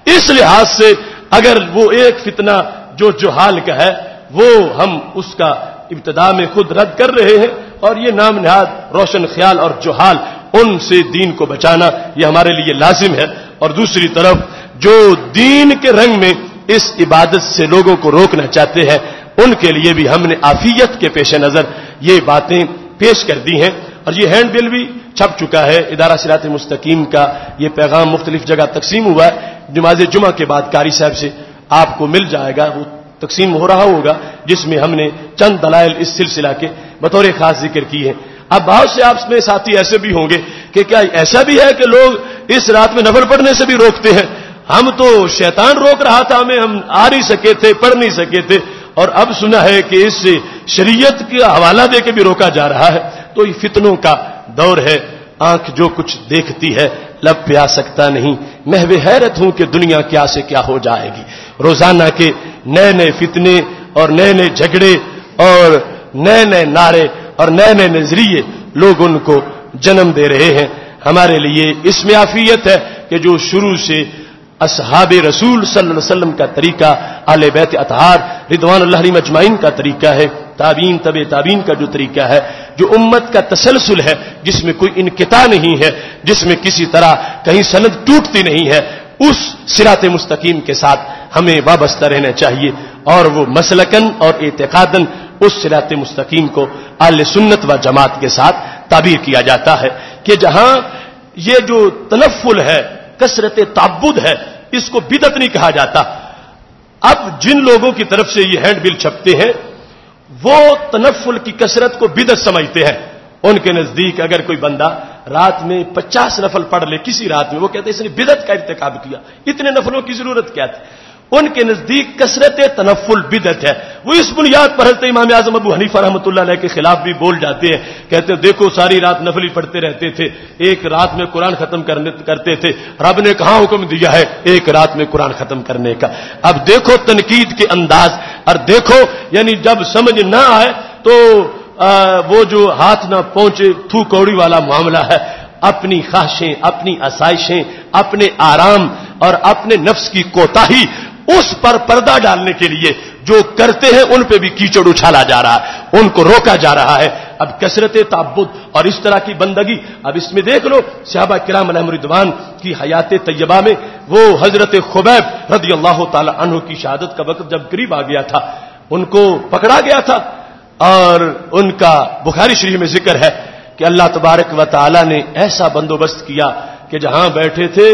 اس لحاظ سے اگر وہ ایک فتنہ جو جہال کا ہے وہ ہم اس کا ابتدا میں خود رد کر رہے ہیں، اور یہ نام نہاد روشن خیال اور جہال، ان سے دین کو بچانا یہ ہمارے لیے لازم ہے. اور دوسری طرف جو دین کے رنگ میں اس عبادت سے لوگوں کو روکنا چاہتے ہیں ان کے لیے بھی ہم نے عافیت کے پیش نظر یہ باتیں پیش کر دی ہیں. اور یہ ہینڈ بل بھی چھپ چکا ہے، ادارہ صراط مستقیم کا یہ پیغام مختلف جگہ تقسیم ہوا ہے، نماز جمعہ کے بعد قاری صاحب سے آپ کو مل جائے گا، وہ تقسیم ہو رہا ہوگا، جس میں ہم نے چند دلائل اس سلسلہ کے بطور خاص ذکر کی ہیں. اب بہت سے آپ میں ساتھی ایسے بھی ہوں گے کہ کیا ایسا بھی ہے کہ لوگ اس رات میں نفل پڑھنے سے بھی روکتے ہیں؟ ہم تو شیطان روک رہا تھا ہمیں، ہم آ نہیں سکے تھے، پڑھ نہیں سکے تھے، اور اب سنا ہے کہ اس سے شریعت کا حوالہ دے کے بھی روکا جا رہا ہے. تو یہ فتنوں کا دور ہے، آنکھ جو کچھ دیکھتی ہے لب پہ آ سکتا نہیں، محو حیرت ہوں کہ دنیا کیا سے کیا ہو جائے گی. روزانہ کے نئے نئے فتنے اور نئے نئے جھگڑے اور نئے نئے نعرے اور نئے نئے نظریے لوگ ان کو جنم دے رہے ہیں. ہمارے لیے اس میں عافیت ہے کہ جو شروع سے اصحاب رسول صلی اللہ علیہ وسلم کا طریقہ، اہل بیت اطہار رضوان اللہ علیہم اجمعین کا طریقہ ہے، تابعین تبع تابعین کا جو طریقہ ہے، جو امت کا تسلسل ہے جس میں کوئی انقطاع نہیں ہے، جس میں کسی طرح کہیں سند ٹوٹتی نہیں ہے، اس صراط مستقیم کے ساتھ ہمیں وابستہ رہنا چاہیے. اور وہ مسلکن اور اعتقادن اس صراط مستقیم کو اہل سنت و جماعت کے ساتھ تعبیر کیا جاتا ہے کہ جہاں یہ جو تنفل ہے، کثرت تعبد ہے، اس کو بدعت نہیں کہا جاتا. اب جن لوگوں کی طرف سے یہ ہینڈ بل چھپتے ہیں وہ تنفل کی کثرت کو بدعت سمجھتے ہیں. ان کے نزدیک اگر کوئی بندہ رات میں 50 نفل پڑھ لے کسی رات میں، وہ کہتے ہیں اس نے بدعت کا ارتکاب کیا، اتنے نفلوں کی ضرورت کیا تھی. ان کے نزدیک کثرت تنفل بدعت ہے. وہ اس بنیاد پر حضرت امام اعظم ابو حنیفہ رحمۃ اللہ علیہ کے خلاف بھی بول جاتے ہیں، کہتے ہیں دیکھو ساری رات نفل پڑھتے رہتے تھے، ایک رات میں قرآن ختم کرتے تھے، رب نے کہاں حکم دیا ہے ایک رات میں قرآن ختم کرنے کا. اب دیکھو تنقید کے انداز، اور دیکھو یعنی جب سمجھ نہ آئے تو وہ جو ہاتھ نہ پہنچے تھو کوڑی والا معاملہ ہے. اپنی خواہشیں، اپنی آسائشیں، اپنے آرام اور اپنے نفس کی کوتاہی اس پر پردہ ڈالنے کے لیے جو کرتے ہیں ان پہ بھی کیچڑ اچھالا جا رہا ہے، ان کو روکا جا رہا ہے. اب کثرت تعبد اور اس طرح کی بندگی، اب اس میں دیکھ لو صحابہ کرام علیہم رضوان کی حیات طیبہ میں وہ حضرت خبیب رضی اللہ تعالی عنہ کی شہادت کا وقت جب قریب آ گیا تھا، ان کو پکڑا گیا تھا، اور ان کا بخاری شریف میں ذکر ہے کہ اللہ تبارک و تعالی نے ایسا بندوبست کیا کہ جہاں بیٹھے تھے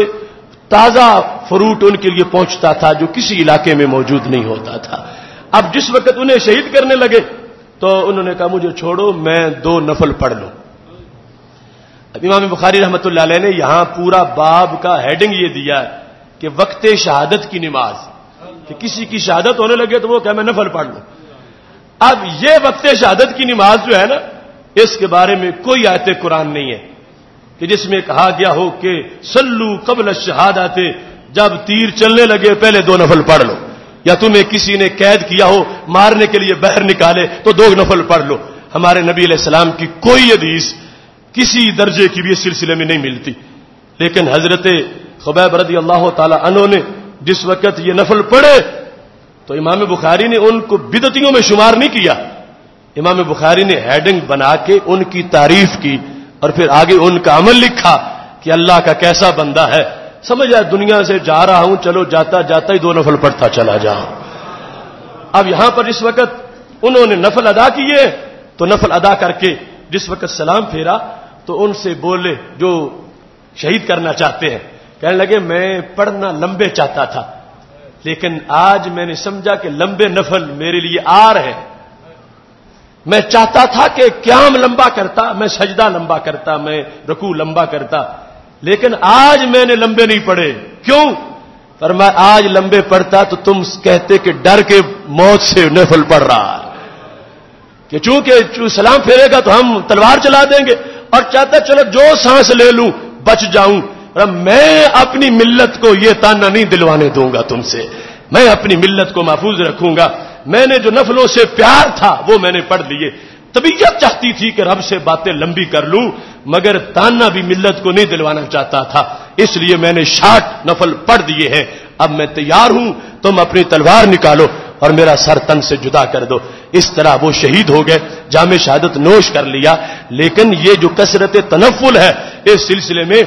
تازہ فروٹ ان کے لیے پہنچتا تھا جو کسی علاقے میں موجود نہیں ہوتا تھا. اب جس وقت انہیں شہید کرنے لگے تو انہوں نے کہا مجھے چھوڑو، میں 2 نفل پڑھ لوں. اب امام بخاری رحمۃ اللہ علیہ نے یہاں پورا باب کا ہیڈنگ یہ دیا ہے کہ وقت شہادت کی نماز، کہ کسی کی شہادت ہونے لگے تو وہ کہا میں نفل پڑھ لوں. اب یہ وقت شہادت کی نماز جو ہے نا، اس کے بارے میں کوئی آیت قرآن نہیں ہے کہ جس میں کہا گیا ہو کہ صلو قبل الشہادت، جب تیر چلنے لگے پہلے 2 نفل پڑھ لو، یا تمہیں کسی نے قید کیا ہو مارنے کے لیے باہر نکالے تو 2 نفل پڑھ لو. ہمارے نبی علیہ السلام کی کوئی حدیث کسی درجے کی بھی اس سلسلے میں نہیں ملتی. لیکن حضرت خبیب رضی اللہ تعالی عنہ نے جس وقت یہ نفل پڑھے تو امام بخاری نے ان کو بدعتیوں میں شمار نہیں کیا. امام بخاری نے ہیڈنگ بنا کے ان کی تعریف کی اور پھر آگے ان کا عمل لکھا کہ اللہ کا کیسا بندہ ہے، سمجھ آئے دنیا سے جا رہا ہوں، چلو جاتا جاتا ہی 2 نفل پڑھتا چلا جاؤں. اب یہاں پر اس وقت انہوں نے نفل ادا کیے تو نفل ادا کر کے جس وقت سلام پھیرا تو ان سے بولے جو شہید کرنا چاہتے ہیں. کہنے لگے میں پڑھنا لمبے چاہتا تھا، لیکن آج میں نے سمجھا کہ لمبے نفل میرے لیے آر ہے. میں چاہتا تھا کہ قیام لمبا کرتا، میں سجدہ لمبا کرتا، میں رکوع لمبا کرتا، لیکن آج میں نے لمبے نہیں پڑھے. کیوں؟ فرمایا آج لمبے پڑھتا تو تم کہتے کہ ڈر کے موت سے نفل پڑھ رہا ہے، کہ چونکہ سلام پھیرے گا تو ہم تلوار چلا دیں گے، اور چاہتا چلو جو سانس لے لوں بچ جاؤں. میں اپنی ملت کو یہ تانا نہیں دلوانے دوں گا تم سے، میں اپنی ملت کو محفوظ رکھوں گا. میں نے جو نفلوں سے پیار تھا وہ میں نے پڑھ لیے. طبیعت چاہتی تھی کہ رب سے باتیں لمبی کر لوں، مگر تانا بھی ملت کو نہیں دلوانا چاہتا تھا، اس لیے میں نے 60 نفل پڑھ دیے ہیں. اب میں تیار ہوں، تم اپنی تلوار نکالو اور میرا سر تن سے جدا کر دو. اس طرح وہ شہید ہو گئے، جام شہادت نوش کر لیا. لیکن یہ جو کثرت تنفل ہے، اس سلسلے میں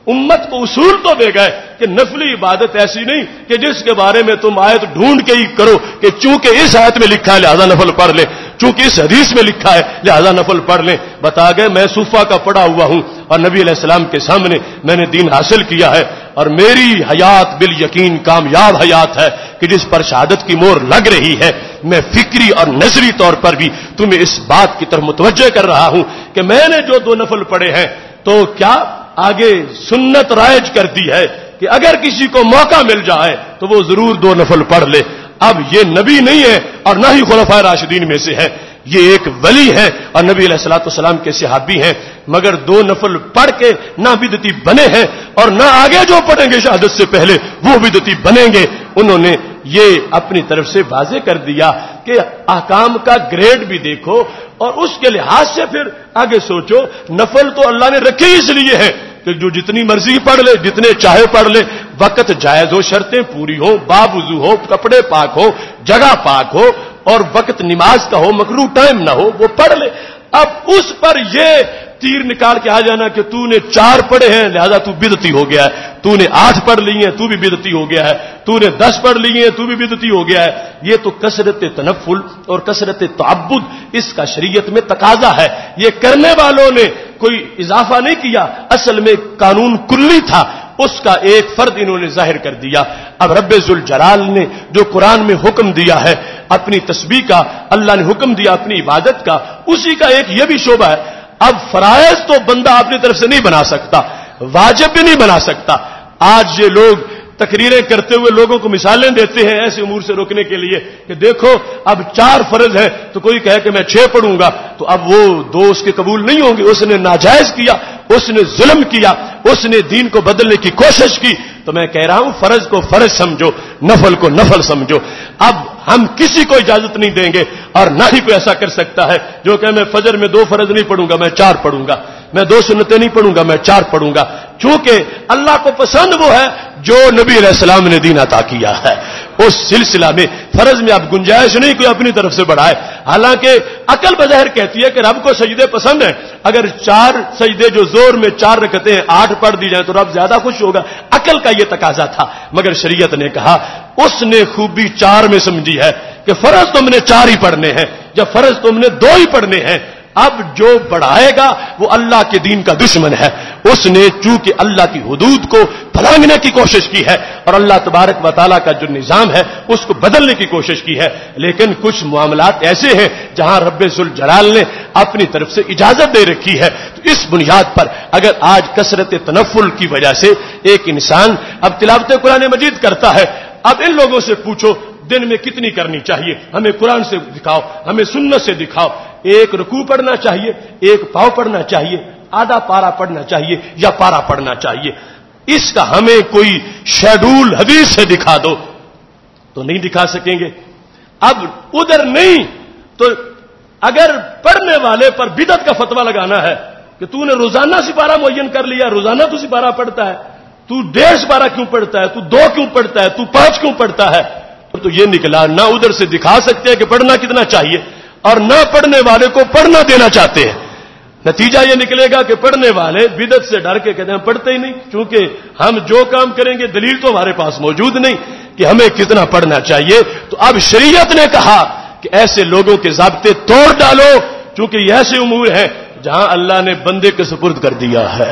امت کو اصول تو دے گئے کہ نفلی عبادت ایسی نہیں کہ جس کے بارے میں تم آیت ڈھونڈ کے ہی کرو کہ چونکہ اس آیت میں لکھا ہے لہذا نفل پڑھ لیں، چونکہ اس حدیث میں لکھا ہے لہذا نفل پڑھ لیں. بتا گئے میں صوفہ کا پڑھا ہوا ہوں اور نبی علیہ السلام کے سامنے میں نے دین حاصل کیا ہے، اور میری حیات بالیقین کامیاب حیات ہے کہ جس پر شہادت کی مہر لگ رہی ہے. میں فکری اور نظری طور پر بھی تمہیں اس بات کی طرف متوجہ کر رہا ہوں کہ میں نے جو 2 نفل پڑھے ہیں تو کیا آگے سنت رائج کر دی ہے کہ اگر کسی کو موقع مل جائے تو وہ ضرور 2 نفل پڑھ لے. اب یہ نبی نہیں ہے اور نہ ہی خلفائے راشدین میں سے ہے، یہ ایک ولی ہے اور نبی علیہ الصلوۃ والسلام کے صحابی ہیں، مگر 2 نفل پڑھ کے نہ بدعتی بنے ہیں اور نہ آگے جو پڑھیں گے شہادت سے پہلے وہ بدعتی بنیں گے. انہوں نے یہ اپنی طرف سے واضح کر دیا کہ احکام کا گریڈ بھی دیکھو اور اس کے لحاظ سے پھر آگے سوچو. نفل تو اللہ نے رکھے اس لیے ہے کہ جو جتنی مرضی پڑھ لے، جتنے چاہے پڑھ لے، وقت جائز ہو، شرطیں پوری ہو، باوضو ہو، کپڑے پاک ہو، جگہ پاک ہو، اور وقت نماز کا ہو، مکروہ ٹائم نہ ہو، وہ پڑھ لے. اب اس پر یہ تیر نکال کے آ جانا کہ تو نے 4 پڑھے ہیں لہذا تو بدعتی ہو گیا ہے، تو نے 8 پڑھ لی ہیں تو بھی بدعتی ہو گیا ہے، تو نے 10 پڑھ لی ہیں تو بھی بدعتی ہو گیا ہے. یہ تو کثرت تنفل اور کثرت تعبد اس کا شریعت میں تقاضا ہے. یہ کرنے والوں نے کوئی اضافہ نہیں کیا، اصل میں قانون کلی تھا، اس کا ایک فرد انہوں نے ظاہر کر دیا. اب رب ذوالجلال نے جو قرآن میں حکم دیا ہے اپنی تسبیح کا، اللہ نے حکم دیا اپنی عبادت کا، اسی کا ایک یہ بھی شعبہ ہے. اب فرائض تو بندہ اپنی طرف سے نہیں بنا سکتا، واجب بھی نہیں بنا سکتا. آج یہ لوگ تقریریں کرتے ہوئے لوگوں کو مثالیں دیتے ہیں ایسے امور سے روکنے کے لیے کہ دیکھو اب 4 فرض ہیں تو کوئی کہے کہ میں 6 پڑھوں گا تو اب وہ 2 اس کے قبول نہیں ہوں گے. اس نے ناجائز کیا، اس نے ظلم کیا، اس نے دین کو بدلنے کی کوشش کی. تو میں کہہ رہا ہوں فرض کو فرض سمجھو، نفل کو نفل سمجھو. اب ہم کسی کو اجازت نہیں دیں گے اور نہ ہی کوئی ایسا کر سکتا ہے جو کہ میں فجر میں 2 فرض نہیں پڑھوں گا میں 4 پڑھوں گا، میں 2 سنتیں نہیں پڑھوں گا میں 4 پڑھوں گا. چونکہ اللہ کو پسند وہ ہے جو نبی علیہ السلام نے دین عطا کیا ہے. اس سلسلہ میں فرض میں اب گنجائش نہیں کوئی اپنی طرف سے بڑھائے. حالانکہ عقل بظاہر کہتی ہے کہ رب کو سجدے پسند ہیں، اگر 4 سجدے جو زور میں 4 رکعتیں 8 پڑھ دی جائیں تو رب زیادہ خوش ہوگا. عقل کا یہ تقاضا تھا، مگر شریعت نے کہا اس نے خوبی 4 میں سمجھی ہے کہ فرض تم نے 4 ہی پڑھنے ہیں یا فرض تم نے 2 ہی پڑھنے ہیں. اب جو بڑھائے گا وہ اللہ کے دین کا دشمن ہے. اس نے چونکہ اللہ کی حدود کو پھلانگنے کی کوشش کی ہے اور اللہ تبارک و تعالیٰ کا جو نظام ہے اس کو بدلنے کی کوشش کی ہے. لیکن کچھ معاملات ایسے ہیں جہاں رب ذوالجلال نے اپنی طرف سے اجازت دے رکھی ہے. تو اس بنیاد پر اگر آج کثرت تنفل کی وجہ سے ایک انسان اب تلاوت قرآن مجید کرتا ہے، اب ان لوگوں سے پوچھو دن میں کتنی کرنی چاہیے، ہمیں قرآن سے دکھاؤ، ہمیں سنت سے دکھاؤ. 1 رکوع پڑھنا چاہیے، 1 پاؤ پڑھنا چاہیے، آدھا پارا پڑھنا چاہیے یا پارا پڑھنا چاہیے. اس کا ہمیں کوئی شیڈول حدیث سے دکھا دو تو نہیں دکھا سکیں گے. اب ادھر نہیں تو اگر پڑھنے والے پر بدعت کا فتویٰ لگانا ہے کہ تو نے روزانہ سپارہ معین کر لیا، روزانہ تو سپارہ پڑھتا ہے، تو 1.5 سپارہ کیوں پڑھتا ہے، تو 2 کیوں پڑھتا ہے، تو 5 کیوں پڑھتا ہے. تو یہ نکلا نہ ادھر سے دکھا سکتے ہیں کہ پڑھنا کتنا چاہیے اور نہ پڑھنے والے کو پڑھنا دینا چاہتے ہیں. نتیجہ یہ نکلے گا کہ پڑھنے والے بدعت سے ڈر کے کہتے ہیں پڑھتے ہی نہیں، چونکہ ہم جو کام کریں گے دلیل تو ہمارے پاس موجود نہیں کہ ہمیں کتنا پڑھنا چاہیے. تو اب شریعت نے کہا کہ ایسے لوگوں کے ضابطے توڑ ڈالو، چونکہ یہ ایسے امور ہیں جہاں اللہ نے بندے کے سپرد کر دیا ہے.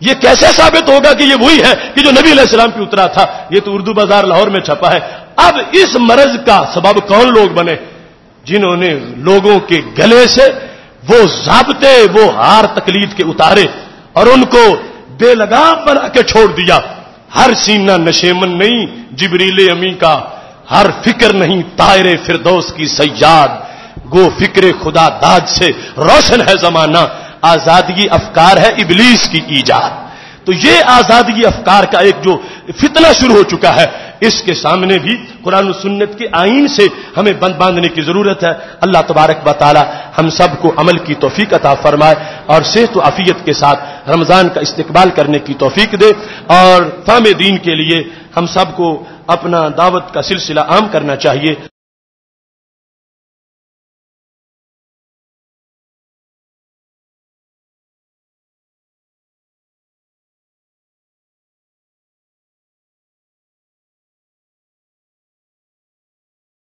یہ کیسے ثابت ہوگا کہ یہ وہی ہے کہ جو نبی علیہ السلام پہ اترا تھا؟ یہ تو اردو بازار لاہور میں چھپا ہے۔ اب اس مرض کا سبب کون لوگ بنے؟ جنہوں نے لوگوں کے گلے سے وہ ضابطے، وہ ہار تقلید کے اتارے اور ان کو بے لگام بنا کے چھوڑ دیا۔ ہر سینہ نشیمن نہیں جبریل امی کا، ہر فکر نہیں طائر فردوس کی صیاد، گو فکر خدا داد سے روشن ہے زمانہ، آزادگی افکار ہے ابلیس کی ایجاد۔ تو یہ آزادگی افکار کا ایک جو فتنہ شروع ہو چکا ہے، اس کے سامنے بھی قرآن و سنت کے آئین سے ہمیں بند باندھنے کی ضرورت ہے۔ اللہ تبارک و تعالی ہم سب کو عمل کی توفیق عطا فرمائے اور صحت و عافیت کے ساتھ رمضان کا استقبال کرنے کی توفیق دے، اور فہم دین کے لیے ہم سب کو اپنا دعوت کا سلسلہ عام کرنا چاہیے۔